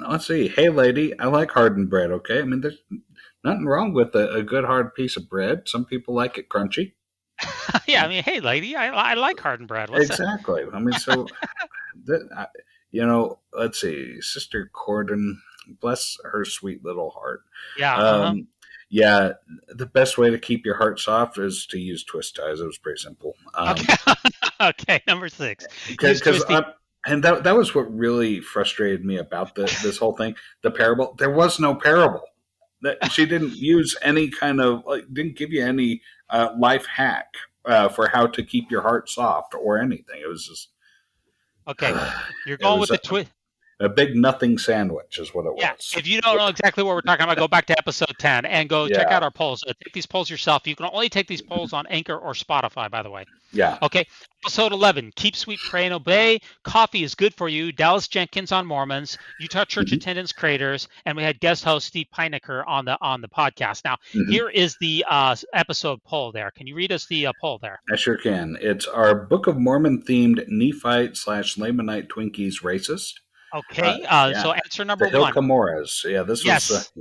let's see. Hey, lady, I like hardened bread, okay? I mean, there's nothing wrong with a good hard piece of bread. Some people like it crunchy. Yeah, I mean, hey, lady, I like hardened bread. Exactly. I mean, so... let's see. Sister Corden, bless her sweet little heart. Yeah. Yeah, the best way to keep your heart soft is to use twist ties. It was pretty simple. Okay, number 6. Because and that was what really frustrated me about this whole thing. The parable. There was no parable. That she didn't use any kind of didn't give you any life hack for how to keep your heart soft or anything. It was just. Okay, you're going with the twist. A big nothing sandwich is what it Yeah, was. if you don't know exactly what we're talking about, go back to episode 10 and go check Yeah. out our polls. Take these polls yourself. You can only take these polls on Anchor or Spotify, by the way. Yeah. Okay, episode 11, Keep Sweet, Pray, and Obey. Coffee is good for you. Dallas Jenkins on Mormons. Utah Church Attendance Creators. And we had guest host Steve Peinecker on the podcast. Now, here is the episode poll there. Can you read us the poll there? I sure can. It's our Book of Mormon-themed Nephite/Lamanite Twinkies racist? Okay, so answer number the Hill one. Camoras. Yeah, this was...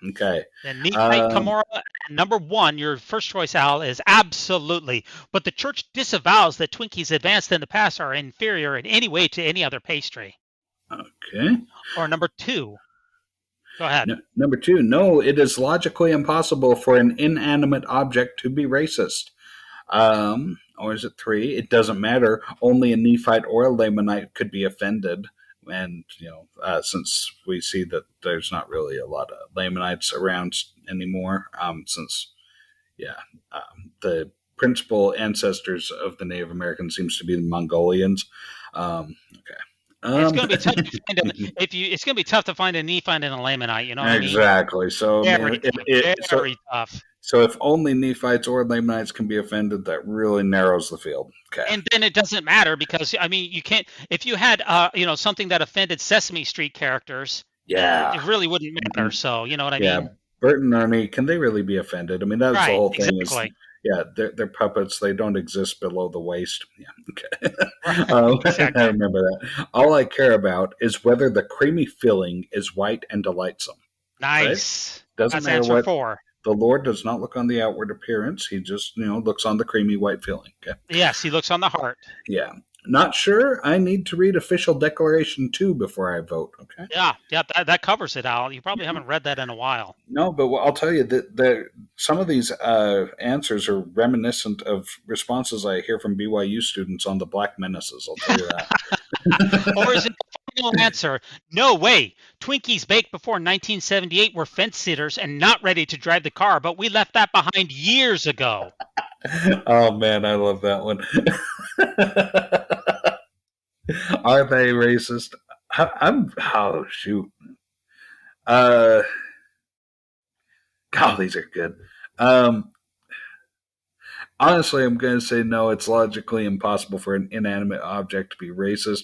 okay. The Nephite Camorra, number one, your first choice, Al, is absolutely. But the church disavows that Twinkies advanced in the past are inferior in any way to any other pastry. Okay. Or number two. Go ahead. Number two, no, it is logically impossible for an inanimate object to be racist. Or is it three? It doesn't matter. Only a Nephite or a Lamanite could be offended. And, since we see that there's not really a lot of Lamanites around anymore, the principal ancestors of the Native Americans seems to be the Mongolians. Okay. It's going to be tough to find it's going to be tough to find a Nephite and a Lamanite. You know what I mean? Exactly. So very tough. So if only Nephites or Lamanites can be offended, that really narrows the field. Okay. And then it doesn't matter because you can't. If you had something that offended Sesame Street characters, it really wouldn't matter. So you know what I mean? Yeah. Bert and Ernie, can they really be offended? I mean, that's the whole thing. Exactly. They're puppets. They don't exist below the waist. Yeah, okay. Exactly. I remember that. All I care about is whether the creamy filling is white and delightsome. Nice. Right? Doesn't That's matter answer 4. The Lord does not look on the outward appearance. He just, looks on the creamy white filling. Okay. Yes, he looks on the heart. Yeah. Not sure. I need to read official declaration 2 before I vote. Okay. Yeah, that covers it, Al. You probably haven't read that in a while. No, but I'll tell you that some of these answers are reminiscent of responses I hear from BYU students on the Black Menaces. I'll tell you that. Or is it the final answer? No way. Twinkies baked before 1978 were fence sitters and not ready to drive the car, but we left that behind years ago. Oh man, I love that one. Are they racist? Oh shoot. God, these are good. Honestly, I'm going to say no. It's logically impossible for an inanimate object to be racist.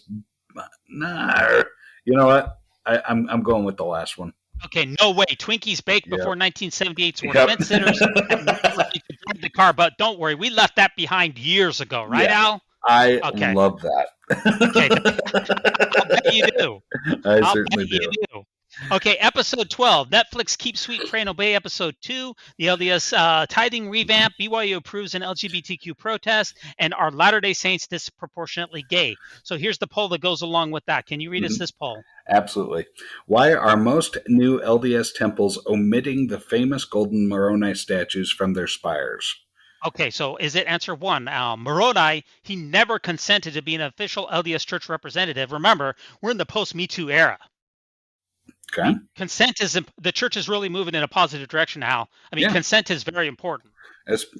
Nah, you know what? I'm going with the last one. Okay, no way. Twinkies baked before 1978 were fence sitters and not ready to drive the car, but don't worry, we left that behind years ago, right, Al? I love that. Okay, I'll bet you do. I certainly do. Okay, episode 12, Netflix Keep Sweet, Pray, and Obey, episode 2, the LDS tithing revamp, BYU approves an LGBTQ protest, and are Latter-day Saints disproportionately gay? So here's the poll that goes along with that. Can you read us this poll? Absolutely. Why are most new LDS temples omitting the famous golden Moroni statues from their spires? Okay, so is it answer 1? Moroni, he never consented to be an official LDS church representative. Remember, we're in the post-Me Too era. Okay. Consent is the church is really moving in a positive direction now. I mean, consent is very important,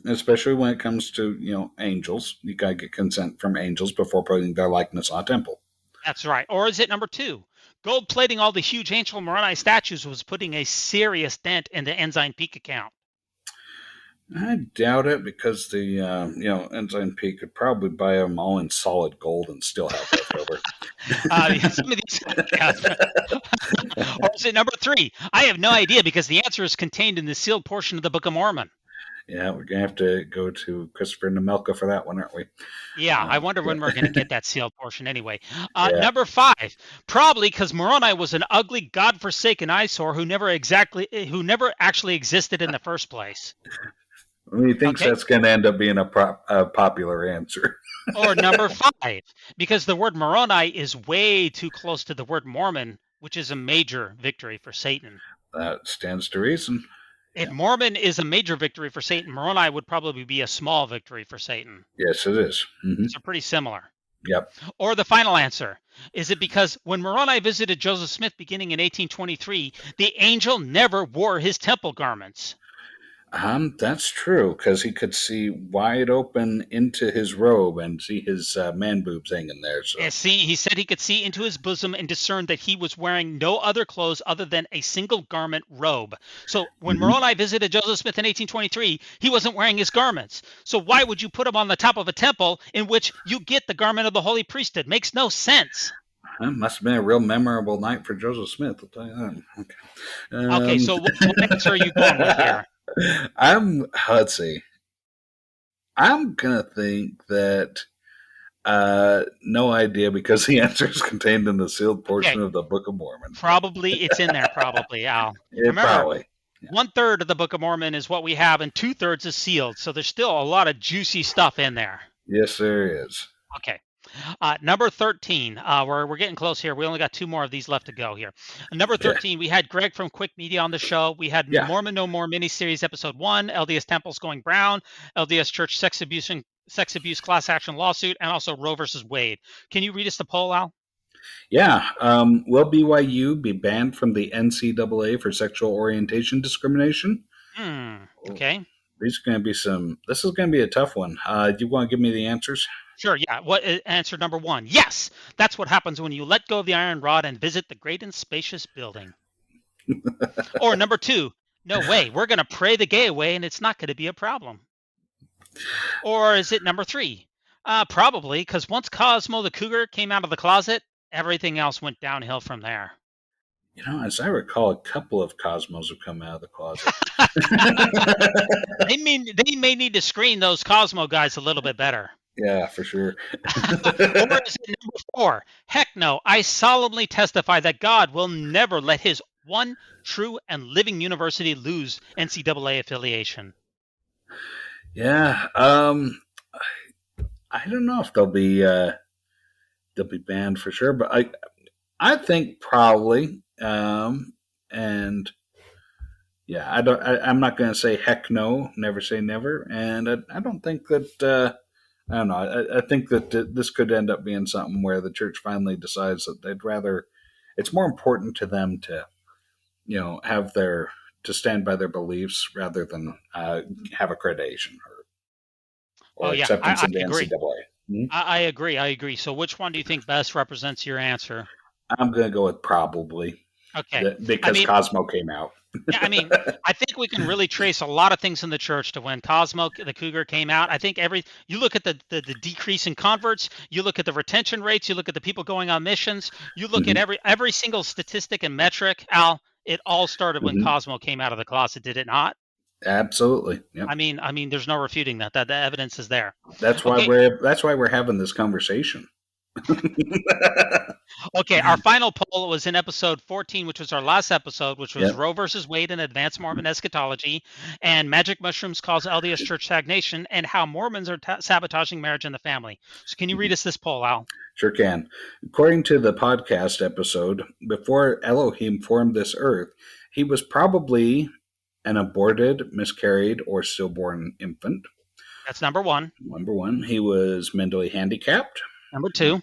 especially when it comes to angels. You gotta get consent from angels before putting their likeness on a temple. That's right. Or is it number 2? Gold plating all the huge ancient Moroni statues was putting a serious dent in the Ensign Peak account. I doubt it because the Ensign Peak could probably buy them all in solid gold and still have leftover. Some of these, or is it number 3? I have no idea because the answer is contained in the sealed portion of the Book of Mormon. Yeah, we're gonna have to go to Christopher Nemelka for that one, aren't we? Yeah, I wonder when we're gonna get that sealed portion anyway. Number 5, probably because Moroni was an ugly, godforsaken eyesore who never actually existed in the first place. He thinks that's going to end up being a popular answer. Or number 5, because the word Moroni is way too close to the word Mormon, which is a major victory for Satan. That stands to reason. If Mormon is a major victory for Satan, Moroni would probably be a small victory for Satan. Yes, it is. Mm-hmm. So pretty similar. Yep. Or the final answer. Is it because when Moroni visited Joseph Smith beginning in 1823, the angel never wore his temple garments? That's true, because he could see wide open into his robe and see his man boobs hanging there. So And see, he said he could see into his bosom and discern that he was wearing no other clothes other than a single garment robe. So when Moroni visited Joseph Smith in 1823, he wasn't wearing his garments. So why would you put him on the top of a temple in which you get the garment of the holy priesthood? Makes no sense. That must have been a real memorable night for Joseph Smith, I'll tell you that. Okay. Okay, so what answer are you going with here? Let's see. I'm going to think that no idea, because the answer is contained in the sealed portion of the Book of Mormon. Probably it's in there, probably, Al. Remember, Probably. Yeah. 1/3 of the Book of Mormon is what we have, and 2/3 is sealed. So there's still a lot of juicy stuff in there. Yes, there is. Okay. Number 13. We're getting close here. We only got 2 more of these left to go here. Number 13, we had Greg from Quick Media on the show. We had Mormon No More miniseries episode 1, LDS Temples Going Brown, LDS Church sex abuse class action lawsuit, and also Roe versus Wade. Can you read us the poll, Al? Yeah. Will BYU be banned from the NCAA for sexual orientation discrimination? Okay. This is going to be a tough one. Do you want to give me the answers? Sure, yeah. What answer number 1? Yes, that's what happens when you let go of the iron rod and visit the great and spacious building. Or number 2, no way, we're going to pray the gay away and it's not going to be a problem. Or is it number 3? Probably, because once Cosmo the Cougar came out of the closet, everything else went downhill from there. You know, as I recall, a couple of Cosmos have come out of the closet. They may need to screen those Cosmo guys a little bit better. Yeah, for sure. Or is it number 4? Heck no, I solemnly testify that God will never let his one true and living university lose NCAA affiliation. Yeah, I don't know if they'll be banned for sure, but I think probably, and yeah, I'm not going to say heck no, never say never, and I don't think that. I don't know. I think that this could end up being something where the church finally decides that they'd rather. It's more important to them to, to stand by their beliefs rather than have accreditation or acceptance in the NCAA. I agree. So which one do you think best represents your answer? I'm going to go with probably. Okay. Because Cosmo came out. Yeah, I think we can really trace a lot of things in the church to when Cosmo the Cougar came out. I think you look at the decrease in converts, you look at the retention rates, you look at the people going on missions, you look at every single statistic and metric, Al, it all started when Cosmo came out of the closet, did it not? Absolutely. Yep. There's no refuting that. The evidence is there. That's why we're having this conversation. Okay, our final poll was in episode 14, which was our last episode, which was Roe versus Wade and Advanced Mormon Eschatology, and Magic Mushrooms cause LDS Church stagnation, and how Mormons are sabotaging marriage and the family. So can you read us this poll, Al? Sure can. According to the podcast episode, before Elohim formed this earth, he was probably an aborted, miscarried, or stillborn infant. That's number 1. Number 1. He was mentally handicapped. Number 2.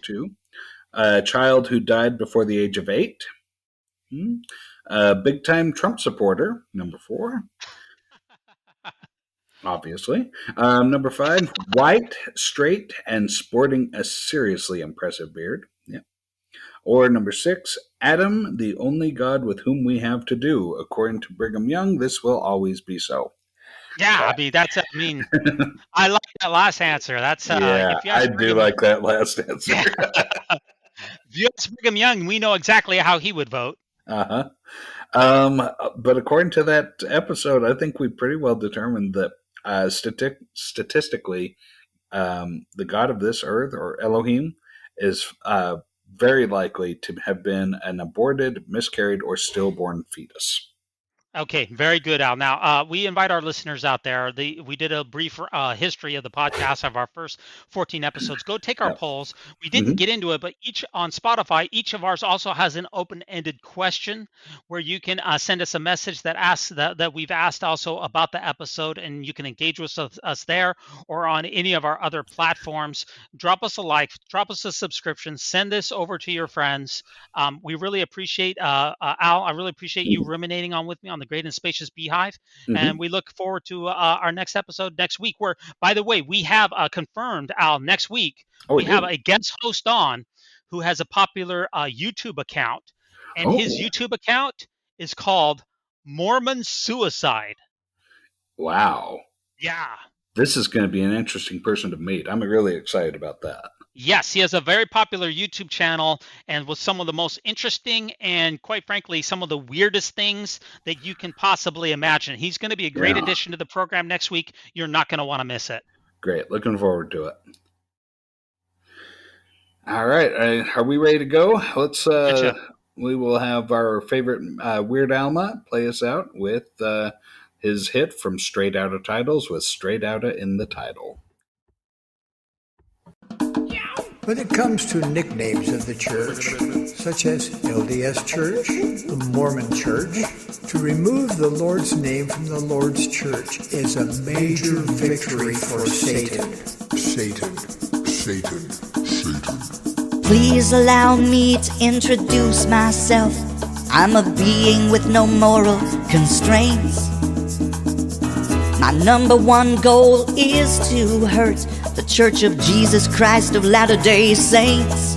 A child who died before the age of 8. A big-time Trump supporter. Number 4. Obviously. Number 5. White, straight, and sporting a seriously impressive beard. Yeah. Or number 6. Adam, the only God with whom we have to do. According to Brigham Young, this will always be so. Yeah, I like that last answer. That's I do like that last answer. If you ask Brigham Young, we know exactly how he would vote. But according to that episode, I think we pretty well determined that statistically, the God of this earth, or Elohim, is very likely to have been an aborted, miscarried, or stillborn fetus. Okay, very good, Al. Now, we invite our listeners out there. We did a brief history of the podcast of our first 14 episodes. Go take our polls. We didn't get into it, but on Spotify, each of ours also has an open-ended question where you can send us a message that asks that we've asked also about the episode, and you can engage with us there or on any of our other platforms. Drop us a like, drop us a subscription, send this over to your friends. We really appreciate Al. I really appreciate you ruminating with me on the great and spacious beehive. Mhm. And we look forward to our next episode next week, where, by the way, we have confirmed, Al, next week, we have a guest host on who has a popular YouTube account. And his YouTube account is called Mormon Suicide. Wow. Yeah. This is going to be an interesting person to meet. I'm really excited about that. Yes, he has a very popular YouTube channel, and with some of the most interesting and, quite frankly, some of the weirdest things that you can possibly imagine. He's going to be a great addition to the program next week. You're not going to want to miss it. Great. Looking forward to it. All right. Are we ready to go? Let's. We will have our favorite Weird Alma play us out with his hit from Straight Outta Titles with Straight Outta in the title. When it comes to nicknames of the church, such as LDS Church, the Mormon Church, to remove the Lord's name from the Lord's church is a major victory for Satan. Satan. Please allow me to introduce myself. I'm a being with no moral constraints. My number one goal is to hurt the Church of Jesus Christ of Latter-day Saints.